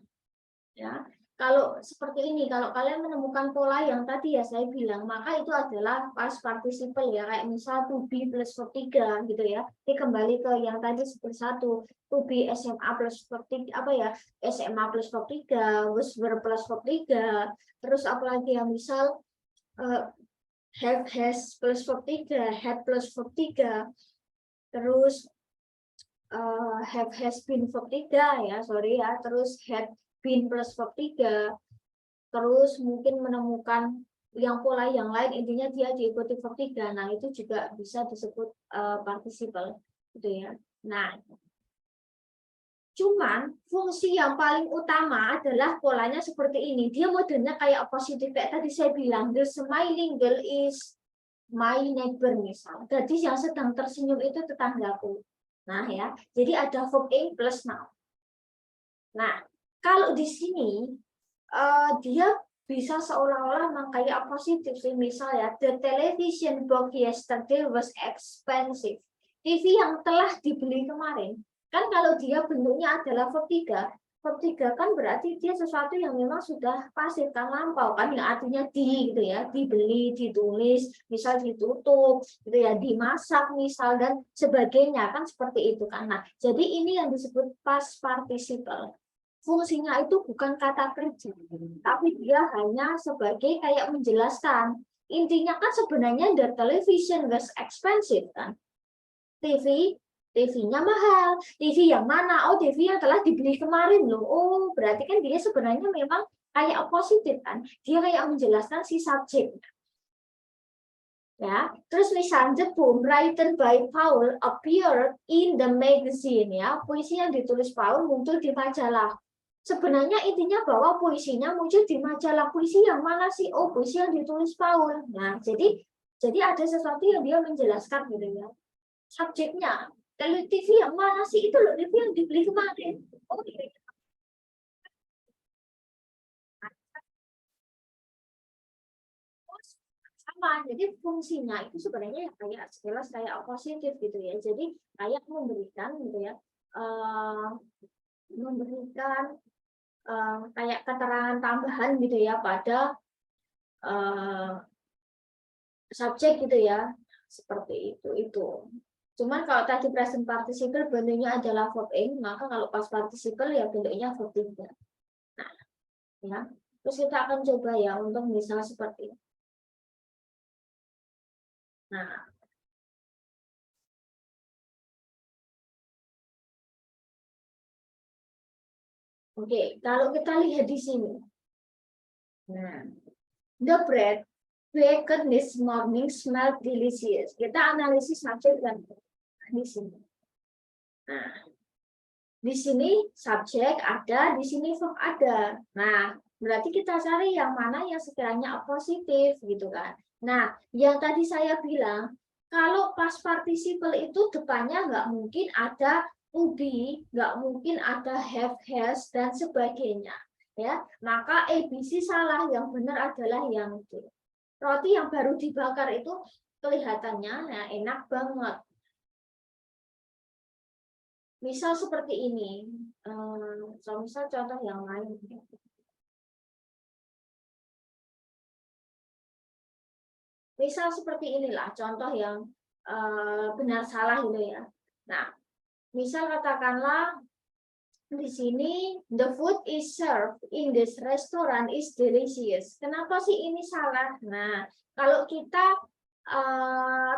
ya. Kalau seperti ini, kalau kalian menemukan pola yang tadi ya saya bilang, maka itu adalah past participle ya, kayak misal to be plus verb 3 gitu ya. Jadi kembali ke yang tadi seperti 1, to be SMA plus verb 3, SMA plus verb 3, was were plus verb 3, terus apalagi yang misal have has plus verb 3, had plus verb 3, terus have has been verb 3 ya, sorry ya, terus had been plus verb 3, terus mungkin menemukan yang pola yang lain, intinya dia diikuti verb 3, nah itu juga bisa disebut participle gitu ya. Nah, cuman fungsi yang paling utama adalah polanya seperti ini, dia modelnya kayak positif kayak tadi saya bilang, the smiling girl is my neighbor misal, gadis yang sedang tersenyum itu tetanggaku. Nah ya, jadi ada verb ing plus noun. Nah, kalau di sini dia bisa seolah-olah kayak positif sih, misal ya, the television box yesterday was expensive. TV yang telah dibeli kemarin, kan kalau dia bentuknya adalah verb 3, verb 3 kan berarti dia sesuatu yang memang sudah pasif kan, lampau kan, yang artinya di gitu ya, dibeli, ditulis, misal ditutup gitu ya, dimasak misal dan sebagainya kan, seperti itu kan. Nah, jadi ini yang disebut past participle. Fungsinya itu bukan kata kerja, tapi dia hanya sebagai kayak menjelaskan. Intinya kan sebenarnya the television was expensive kan. TV-nya mahal. TV yang mana? Oh, TV yang telah dibeli kemarin loh. Oh, berarti kan dia sebenarnya memang kayak positif kan. Dia kayak menjelaskan si subjek. Ya, terus misalnya the poem written by Paul appeared in the magazine ya. Puisi yang ditulis Paul muncul di majalah. Sebenarnya intinya bahwa puisinya muncul di majalah. Puisi yang mana sih? Oh, puisi yang ditulis Paul. Nah, jadi ada sesuatu yang dia menjelaskan gitu ya. Subjeknya. Kalau TV yang mana sih? Itu loh TV yang dibeli kemarin. Oh, iya. Sama. Jadi fungsinya itu sebenarnya kayak sekilas kayak positif gitu ya. Jadi kayak memberikan gitu ya. Memberikan kayak keterangan tambahan gitu ya pada subjek gitu ya, seperti itu. Cuman kalau tadi present participle bentuknya adalah verb ing, maka kalau past participle ya bentuknya verb 3. Nah, ya. Terus kita akan coba ya untuk misal seperti ini. Nah, oke, kalau kita lihat di sini. Nah, the bread baked this morning smelled delicious. Kita analisis subjek dan di sini. Nah, di sini subjek ada, di sini verb ada. Nah, berarti kita cari yang mana yang sekiranya positif gitu kan. Nah, yang tadi saya bilang, kalau past participle itu depannya nggak mungkin ada to be, nggak mungkin ada have, has, dan sebagainya. Ya, maka ABC salah, yang benar adalah yang D. Roti yang baru dibakar itu kelihatannya ya, enak banget. Misal seperti ini. misal contoh yang lain. Misal seperti inilah contoh yang benar salah gitu ya. Nah, misal katakanlah di sini the food is served in this restaurant is delicious. Kenapa sih ini salah? Nah, kalau kita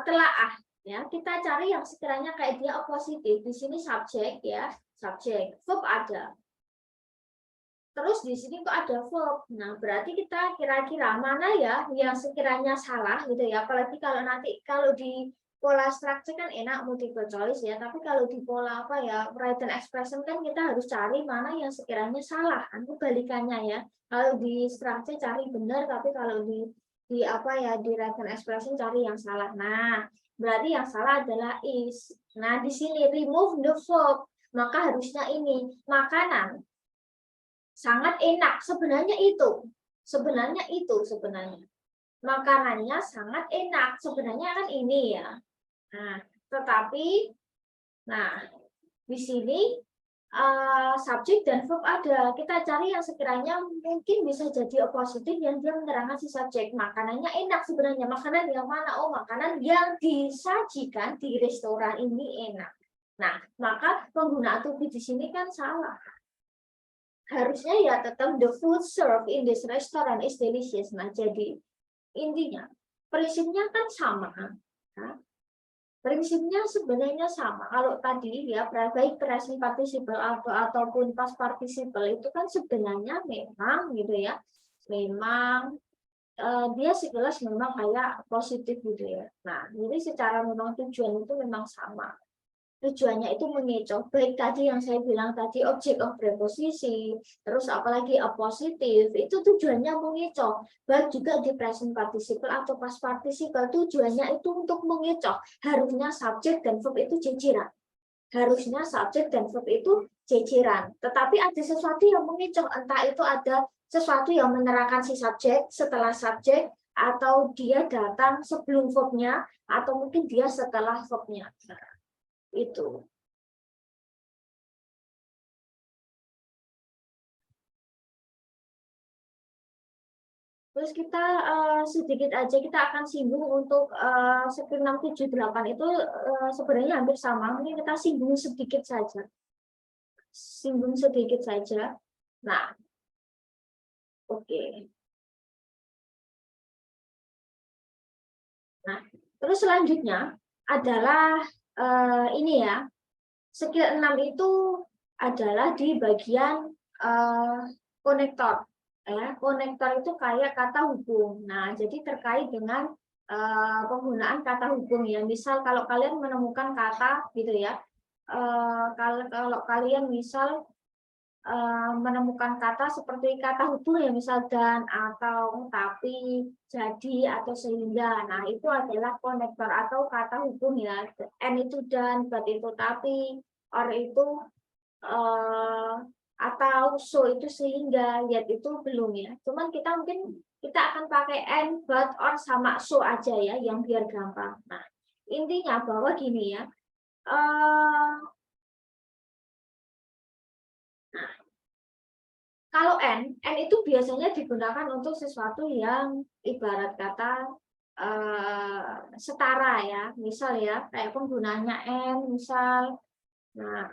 telaah ya, kita cari yang sekiranya kayak dia positif. Di sini subjek ya, subjek, verb ada. Terus di sini kok ada verb. Nah, berarti kita kira-kira mana ya yang sekiranya salah gitu ya. Apalagi kalau nanti kalau di pola structure kan enak multiple choice ya, tapi kalau di pola apa ya written expression kan kita harus cari mana yang sekiranya salah. Itu balikannya ya. Kalau di structure cari benar, tapi kalau di apa ya di written expression cari yang salah. Nah, berarti yang salah adalah is. Nah, di sini remove the verb, maka harusnya ini makanan sangat enak. Sebenarnya makanannya sangat enak. Sebenarnya kan ini ya. Nah, tetapi, nah di sini subjek dan verb ada. Kita cari yang sekiranya mungkin bisa jadi positif yang dia menerangkan si subjek. Makanannya enak sebenarnya. Makanan yang mana? Oh, makanan yang disajikan di restoran ini enak. Nah, maka penggunaan to be di sini kan salah. Harusnya ya tetap the food served in this restaurant is delicious. Nah, jadi intinya prinsipnya kan sama. Nah, prinsipnya sebenarnya sama. Kalau tadi ya baik present participle ataupun past participle itu kan sebenarnya memang gitu ya. Memang dia sekilas memang kayak positif gitu ya. Nah, jadi secara memang tujuan itu memang sama. Tujuannya itu mengecoh, baik tadi yang saya bilang tadi object of preposisi, terus apalagi a positif, itu tujuannya mengecoh. Baik juga di present participle atau past participle, tujuannya itu untuk mengecoh. Harusnya subjek dan verb itu jejeran. Harusnya subjek dan verb itu jejeran. Tetapi ada sesuatu yang mengecoh, entah itu ada sesuatu yang menerangkan si subjek setelah subjek, atau dia datang sebelum verbnya, atau mungkin dia setelah verbnya. Itu. Terus kita sedikit aja kita akan singgung untuk skill 678 itu sebenarnya hampir sama. Mungkin kita singgung sedikit saja. Singgung sedikit saja. Nah, oke. Nah, terus selanjutnya adalah ini ya. Skill 6 itu adalah di bagian konektor. Ya, konektor itu kayak kata hubung. Nah, jadi terkait dengan penggunaan kata hubung ya. Misal kalau kalian menemukan kata gitu ya. Kalau kalian misal menemukan kata seperti kata hubung ya, misal dan, atau, tapi, jadi, atau sehingga. Nah, itu adalah konektor atau kata hubung ya. And itu dan, but itu tapi, or itu atau so itu sehingga, yet itu belum ya. Cuman kita mungkin kita akan pakai and, but, or sama so aja ya, yang biar gampang. Nah, intinya bahwa gini ya. Kalau n itu biasanya digunakan untuk sesuatu yang ibarat kata setara ya. Misal ya, kayak penggunaannya n, misal. Nah,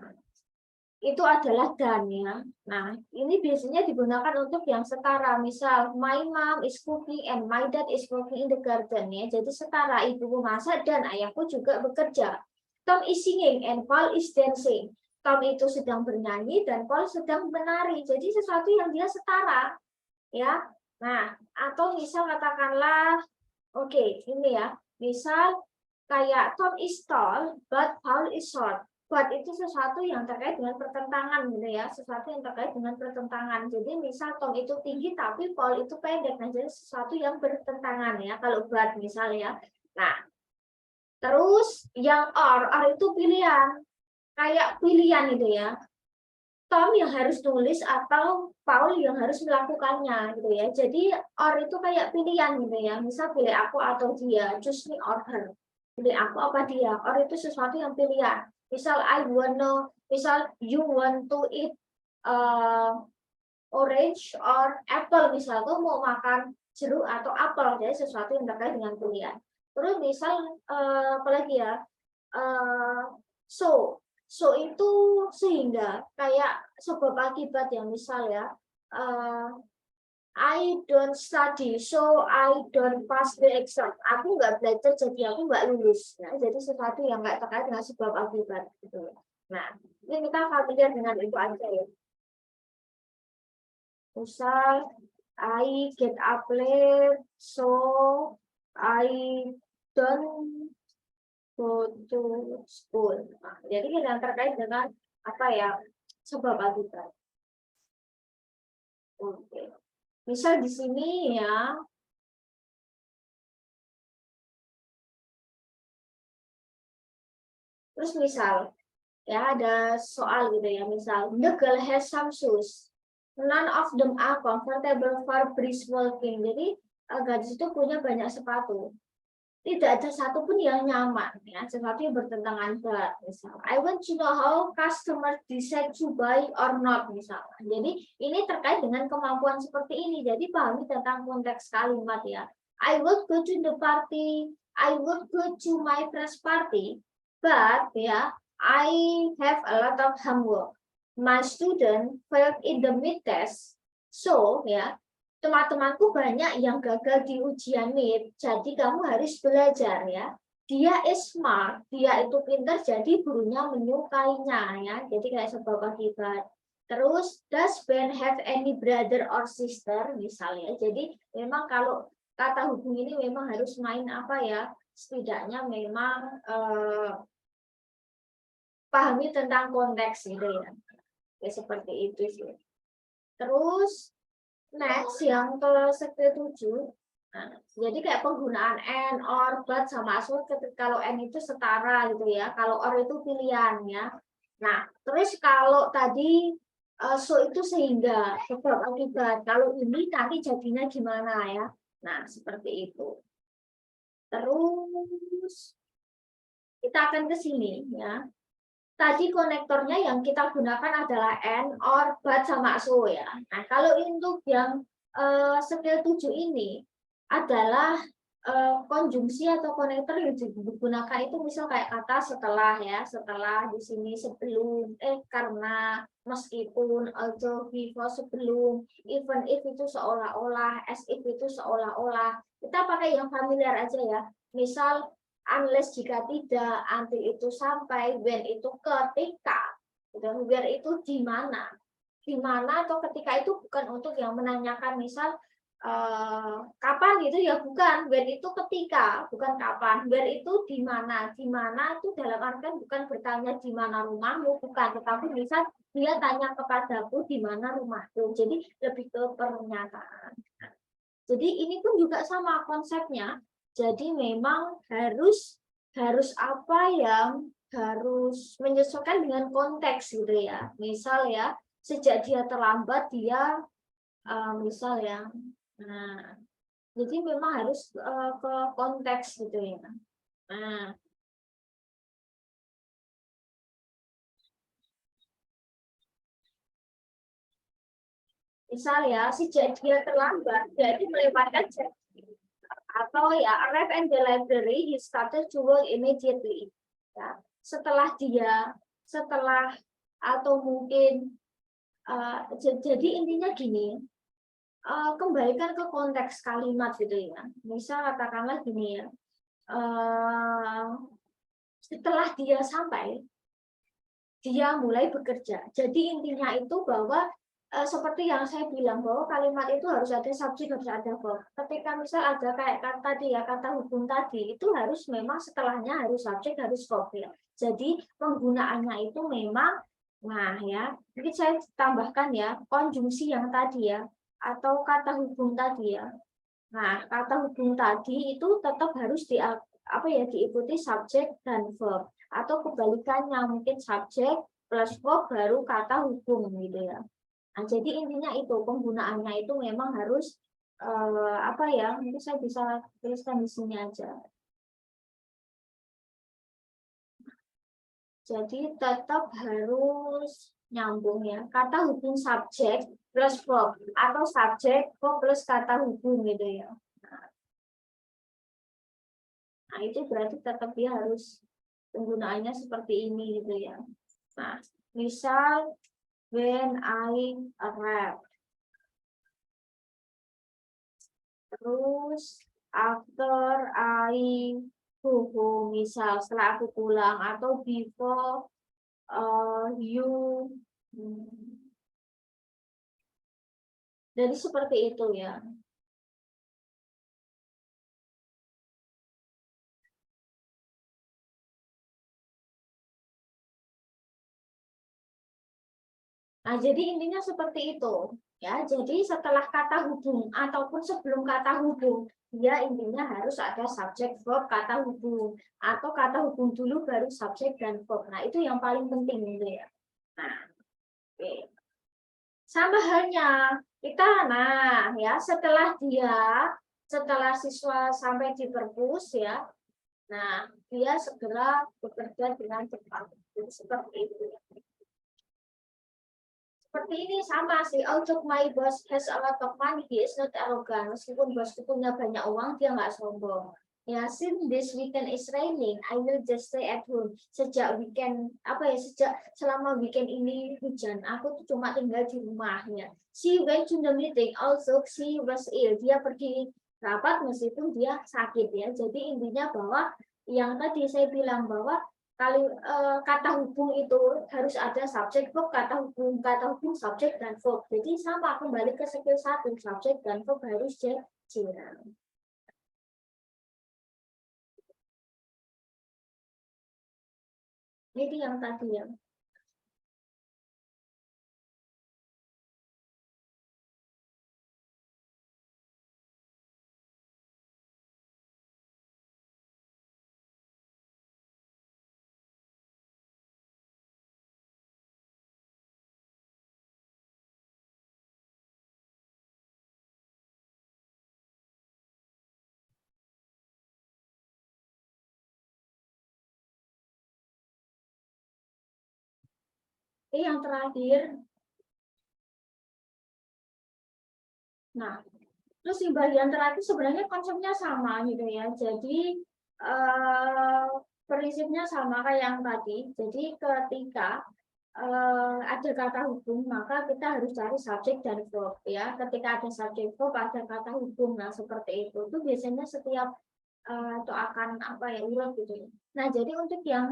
itu adalah dan ya. Nah, ini biasanya digunakan untuk yang setara. Misal, my mom is cooking and my dad is working in the garden ya. Jadi setara, ibuku masak dan ayahku juga bekerja. Tom is singing and Paul is dancing. Tom itu sedang bernyanyi dan Paul sedang menari. Jadi sesuatu yang dia setara, ya. Nah, atau misal katakanlah, oke, ini ya. Misal kayak Tom is tall but Paul is short. But itu sesuatu yang terkait dengan pertentangan gitu ya, sesuatu yang terkait dengan pertentangan. Jadi misal Tom itu tinggi tapi Paul itu pendek. Nah, jadi sesuatu yang bertentangan ya. Kalau but misal ya. Nah, terus yang or itu pilihan. Kayak pilihan itu ya. Tom yang harus tulis atau Paul yang harus melakukannya gitu ya. Jadi or itu kayak pilihan gitu ya. Misal pilih aku atau dia, choose me or her. Pilih aku apa dia. Or itu sesuatu yang pilihan. Misal I wanna Misal you want to eat orange or apple, misal tuh mau makan jeruk atau apel, jadi sesuatu yang terkait dengan kuliah. Terus misal apalagi ya, so itu sehingga kayak sebab akibat yang misal ya, I don't study, so I don't pass the exam. Aku nggak belajar, jadi aku nggak lulus. Ya, jadi sesuatu yang nggak terkait dengan sebab akibat gitu. Nah, ini kita familiar dengan itu aja ya. Misal, I get up late, so I don't go to school. Nah, jadi yang terkait dengan apa ya, sebab akibat. Oke. Misal di sini ya, terus misal ya ada soal gitu ya, misal the girl has some shoes, none of them are comfortable for brisk walking. Jadi gadis itu punya banyak sepatu, tidak ada satupun yang nyaman ya, sesuatu yang bertentangan berat. Misal I want to know how customers decide to buy or not, misalnya. Jadi ini terkait dengan kemampuan seperti ini, jadi pahami tentang konteks kalimat ya. I would go to the party, I would go to my friend's party, but ya I have a lot of homework. My student failed in the mid test, so ya teman-temanku banyak yang gagal di ujian mid, jadi kamu harus belajar ya. Dia is smart, dia itu pintar, jadi gurunya menyukainya ya. Jadi kayak sebab akibat. Terus, does Ben have any brother or sister misalnya. Jadi memang kalau kata hubung ini memang harus main apa ya? Setidaknya memang pahami tentang konteks gitu ya. Ya seperti itu sih. Terus next yang ke-7. Nah, jadi kayak penggunaan and, or, but sama so kalau and itu setara gitu ya. Kalau or itu pilihan ya. Nah, terus kalau tadi so itu sehingga sebab akibat. Kalau ini nanti jadinya gimana ya. Nah, seperti itu. Terus kita akan ke sini ya. Tadi konektornya yang kita gunakan adalah and, or, but, sama so ya. Nah, kalau untuk yang skill 7 ini adalah konjungsi atau konektor yang digunakan itu misal kayak kata setelah ya, setelah di sini sebelum, karena, meskipun, although, before sebelum, even if itu seolah-olah, as if itu seolah-olah. Kita pakai yang familiar aja ya. Misal unless jika tidak, until itu sampai, when itu ketika, dan where itu di mana atau ketika itu bukan untuk yang menanyakan misal kapan gitu ya, bukan. When itu ketika, bukan kapan. Where itu di mana itu dalam artian bukan bertanya di mana rumahmu, bukan, tetapi misal dia tanya kepadaku di mana rumahku. Jadi lebih ke pernyataan. Jadi ini pun juga sama konsepnya. Jadi memang harus apa yang harus menyesuaikan dengan konteks gitu ya. Misal ya, sejak dia terlambat dia misal ya. Nah, jadi memang harus ke konteks gitu ya. Nah, misal ya, sejak dia terlambat, jadi melewatkan jam. Atau ya, arrive at the library, he started to work immediately. Ya, setelah atau mungkin jadi intinya gini, kembalikan ke konteks kalimat gitu ya. Misal katakanlah gini ya, setelah dia sampai, dia mulai bekerja. Jadi intinya itu bahwa seperti yang saya bilang bahwa kalimat itu harus ada subjek, harus ada verb. Ketika misal ada kayak kata tadi ya, kata hubung tadi itu harus memang setelahnya harus subjek, harus verb ya. Jadi penggunaannya itu memang, nah ya, mungkin saya tambahkan ya konjungsi yang tadi ya, atau kata hubung tadi ya. Nah, kata hubung tadi itu tetap harus diikuti subjek dan verb, atau kebalikannya mungkin subjek plus verb baru kata hubung gitu ya. Nah, jadi intinya itu penggunaannya itu memang harus mungkin saya bisa tuliskan di sini aja. Jadi tetap harus nyambung ya. Kata hubung subjek plus verb atau subjek verb plus kata hubung gitu ya. Nah, itu berarti tetap dia harus penggunaannya seperti ini gitu ya. Nah, misal when I arrive. Terus after I go home, misal setelah aku pulang atau before you. Jadi seperti itu ya. Nah, jadi intinya seperti itu. Ya, jadi setelah kata hubung ataupun sebelum kata hubung, dia intinya harus ada subjek verb kata hubung atau kata hubung dulu baru subjek dan verb. Nah, itu yang paling penting gitu ya. Nah, oke. Sama halnya kita, nah ya setelah siswa sampai di perpus ya, nah dia segera bekerja dengan cepat. Jadi seperti itu. Seperti ini sama sih. Although my boss has a lot of money, he is not arrogant. Meskipun bosku punya banyak uang, dia nggak sombong. Ya, since this weekend is raining, I will just stay at home. Sejak selama weekend ini hujan, aku tuh cuma tinggal di rumahnya. She went to the meeting, also she was ill. Dia pergi rapat meskipun dia sakit ya. Jadi intinya bahwa yang tadi saya bilang bahwa kata hubung itu harus ada subjek verb, kata hubung subjek dan verb. Jadi sama kembali ke skill 1, subjek dan verb harus jarang. Ini yang tadi ya. Ini yang terakhir. Nah, terus di bagian terakhir sebenarnya konsepnya sama gitu ya. Jadi prinsipnya sama kayak yang tadi. Jadi ketika ada kata hubung, maka kita harus cari subjek dan verb ya. Ketika ada subjek verb, ada kata hubung. Nah, seperti itu. Itu biasanya setiap itu akan apa ya urut gitu ya. Nah, jadi untuk yang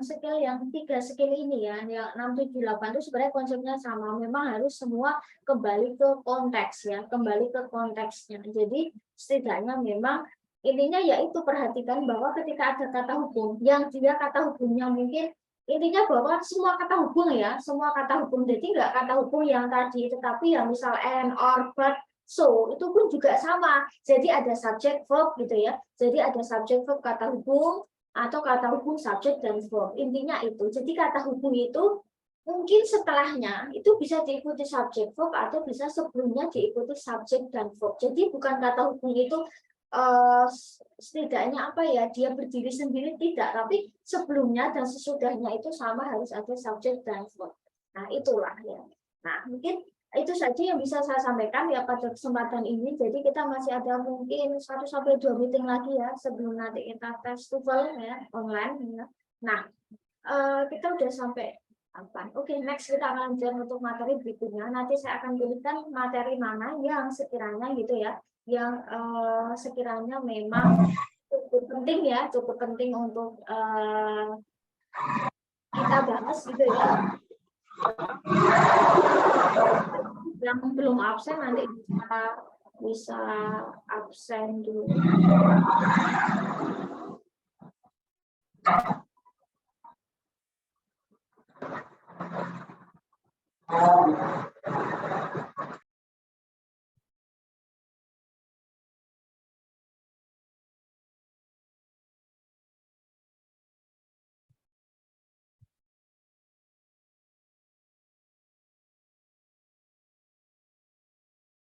tiga skill ini ya, yang 6, 7, 8 itu sebenarnya konsepnya sama. Memang harus semua kembali ke konteks ya, kembali ke konteksnya. Jadi setidaknya memang intinya yaitu perhatikan bahwa ketika ada kata hubung, yang dia kata hubungnya mungkin intinya bahwa semua kata hubung ya, semua kata hubung. Jadi nggak kata hubung yang tadi, tetapi yang misal and, or, but, so itu pun juga sama. Jadi ada subjek verb gitu ya. Jadi ada subjek verb kata hubung atau kata hubung subjek dan verb. Intinya itu. Jadi kata hubung itu mungkin setelahnya itu bisa diikuti subjek verb atau bisa sebelumnya diikuti subjek dan verb. Jadi bukan kata hubung itu setidaknya apa ya dia berdiri sendiri tidak, tapi sebelumnya dan sesudahnya itu sama harus ada subjek dan verb. Nah, itulah ya. Nah, mungkin itu saja yang bisa saya sampaikan ya pada kesempatan ini. Jadi kita masih ada mungkin 1 sampai 2 meeting lagi ya sebelum nanti kita tes TOEFL ya online ya. Nah, kita udah sampai apa? Oke, next kita akan lanjut untuk materi berikutnya. Nanti saya akan pilihkan materi mana yang sekiranya gitu ya, yang sekiranya memang cukup penting untuk kita bahas gitu ya. Yang belum absen nanti bisa absen dulu.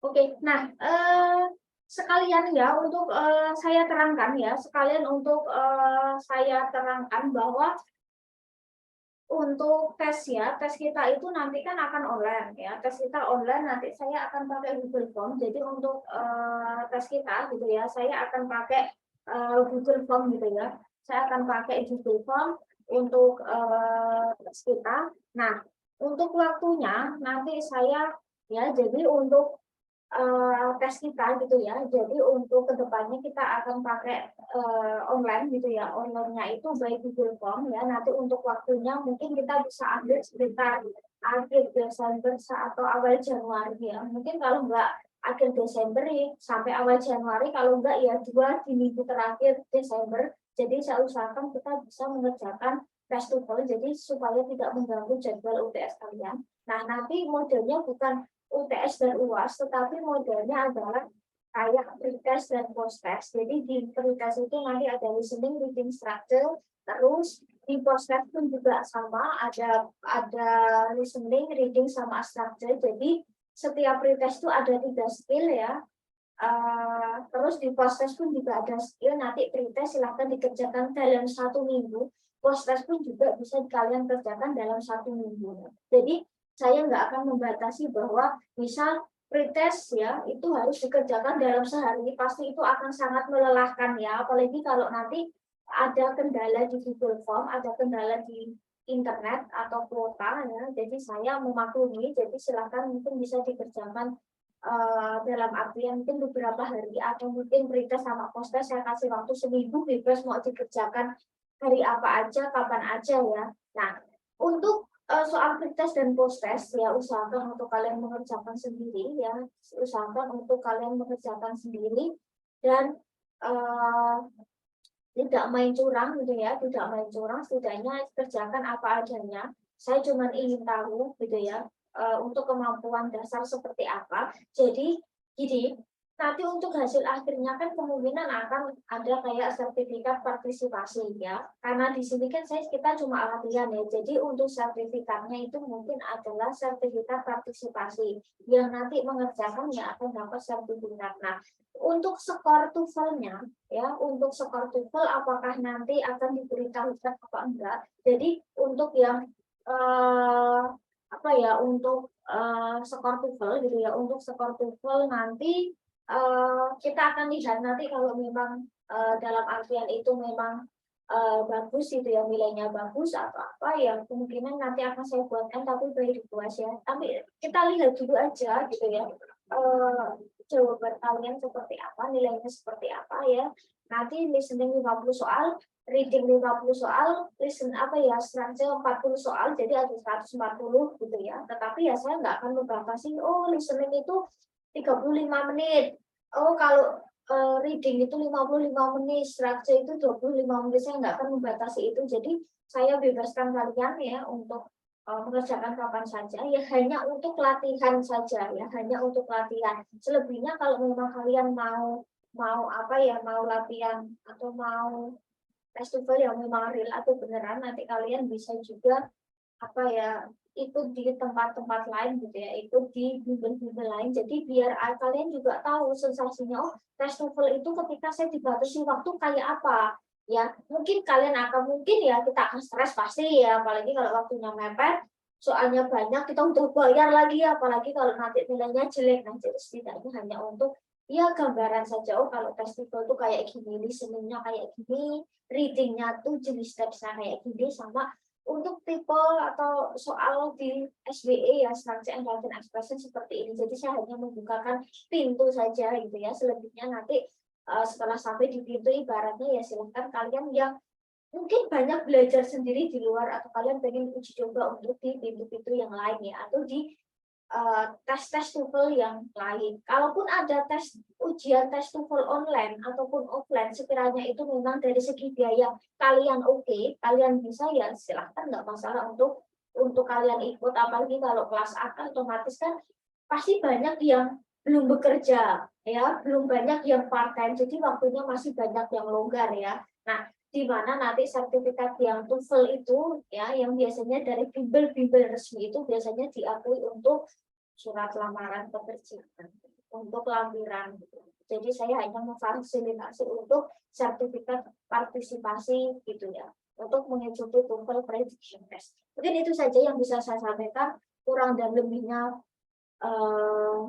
Oke, nah sekalian ya untuk saya terangkan bahwa Untuk tes ya, tes kita itu nanti kan akan online ya. Tes kita online nanti saya akan pakai Google Form. Jadi untuk tes kita gitu ya, saya akan pakai Google Form gitu ya. Saya akan pakai Google Form untuk tes kita. Nah, untuk waktunya nanti saya ya, jadi untuk tes kita gitu ya. Jadi untuk kedepannya kita akan pakai online gitu ya. Online-nya itu by Google Form ya. Nanti untuk waktunya mungkin kita bisa ambil sekitar akhir Desember atau awal Januari ya. Mungkin kalau enggak akhir Desember ya, sampai awal Januari, kalau enggak ya 2 di minggu terakhir Desember. Jadi saya usahakan kita bisa mengerjakan tes TOEFL jadi supaya tidak mengganggu jadwal UTS kalian. Nah, nanti modelnya bukan UTS dan UAS, tetapi modelnya adalah kayak pretest dan post-test. Jadi di pretest itu nanti ada listening, reading structure, terus di post-test pun juga sama, ada listening, reading, sama structure. Jadi setiap pretest itu ada 3 skill ya. Terus di post-test pun juga ada skill, nanti pretest silahkan dikerjakan dalam 1 minggu, post-test pun juga bisa kalian kerjakan dalam 1 minggu. Jadi saya nggak akan membatasi bahwa misal pretest ya itu harus dikerjakan dalam sehari, pasti itu akan sangat melelahkan ya, apalagi kalau nanti ada kendala di Google Form, ada kendala di internet atau kuota ya. Jadi saya memaklumi, jadi silakan mungkin bisa dikerjakan dalam artian mungkin beberapa hari atau mungkin pretest sama post-test saya kasih waktu seminggu, bebas mau dikerjakan hari apa aja, kapan aja ya. Nah, untuk soal pretest dan post-test ya usahakan untuk kalian mengerjakan sendiri ya, usahakan untuk kalian mengerjakan sendiri dan uh, tidak main curang gitu ya, tidak main curang, setidaknya kerjakan apa adanya. Saya cuma ingin tahu gitu ya, untuk kemampuan dasar seperti apa. Jadi gini, nanti untuk hasil akhirnya kan kemungkinan akan ada kayak sertifikat partisipasi ya. Karena di sini kan kita cuma latihan ya. Jadi untuk sertifikatnya itu mungkin adalah sertifikat partisipasi yang nanti mengerjakan ya akan dapat sertifikat. Nah, untuk skor TOEFL-nya ya, untuk skor TOEFL apakah nanti akan diberitahukan apa enggak. Jadi untuk yang apa ya, untuk skor TOEFL gitu ya, untuk skor TOEFL nanti kita akan lihat nanti kalau memang dalam artian itu memang bagus itu ya, nilainya bagus atau apa ya, kemungkinan nanti akan saya buatkan tapi by request ya. Tapi kita lihat dulu aja gitu ya. Jawaban kalian seperti apa, nilainya seperti apa ya. Nanti listening 50 soal, reading 50 soal, listen apa ya, structure 40 soal, jadi ada 140 gitu ya. Tetapi ya saya nggak akan membatasi, oh listening itu 35 menit. Oh kalau reading itu 55 menit, structure itu 25 menit, saya nggak akan membatasi itu. Jadi saya bebaskan kalian ya untuk mengerjakan kapan saja ya, hanya untuk latihan saja ya, hanya untuk latihan. Selebihnya kalau memang kalian mau mau apa ya, mau latihan atau mau festival yang memang real atau beneran, nanti kalian bisa juga apa ya, ikut di tempat-tempat lain gitu ya, ikut di bimbel-bimbel lain. Jadi biar kalian juga tahu sensasinya, oh tes TOEFL itu ketika saya dibatasi waktu kayak apa ya. Mungkin kalian akan, mungkin ya kita akan stres pasti ya, apalagi kalau waktunya mepet, soalnya banyak, kita udah bayar lagi, apalagi kalau nanti nilainya jelek. Nah, jadi setidaknya hanya untuk ya gambaran saja, oh kalau tes TOEFL tuh kayak gini, listeningnya kayak gini, readingnya tuh jenis teksnya kayak gini, sama untuk tipe atau soal di SBE ya, Structure and Written Expression seperti ini. Jadi saya hanya membukakan pintu saja gitu ya. Selebihnya nanti setelah sampai di pintu, ibaratnya ya silahkan kalian yang mungkin banyak belajar sendiri di luar atau kalian pengen uji coba untuk di pintu-pintu yang lain ya, atau di tes-tes TOEFL yang lain. Kalaupun ada ujian tes TOEFL online ataupun offline, sekiranya itu memang dari segi biaya kalian oke, kalian bisa ya silahkan, nggak masalah untuk kalian ikut. Apalagi kalau kelas A kan otomatis kan pasti banyak yang belum bekerja ya, belum banyak yang part time, jadi waktunya masih banyak yang longgar ya. Nah, di mana nanti sertifikat yang TOEFL itu ya, yang biasanya dari bimbel-bimbel resmi itu biasanya diakui untuk surat lamaran pekerjaan, untuk lampiran. Jadi saya hanya memfasilitasi untuk sertifikat partisipasi gitu ya. untuk mengikuti TOEFL Prediction Test. Mungkin itu saja yang bisa saya sampaikan. Kurang dan lebihnya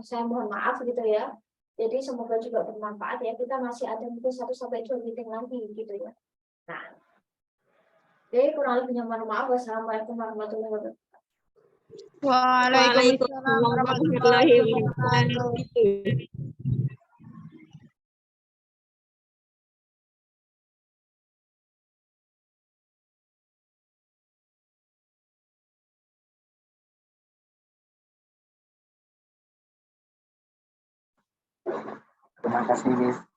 saya mohon maaf gitu ya. Jadi semoga juga bermanfaat ya. Kita masih ada mungkin 1 sampai 2 meeting lagi gitu ya. Nah, jadi kurang lebihnya mohon maaf. Wassalamualaikum warahmatullahi wabarakatuh. Waalaikumsalam warahmatullahi wabarakatuh. Terima kasih, Miss.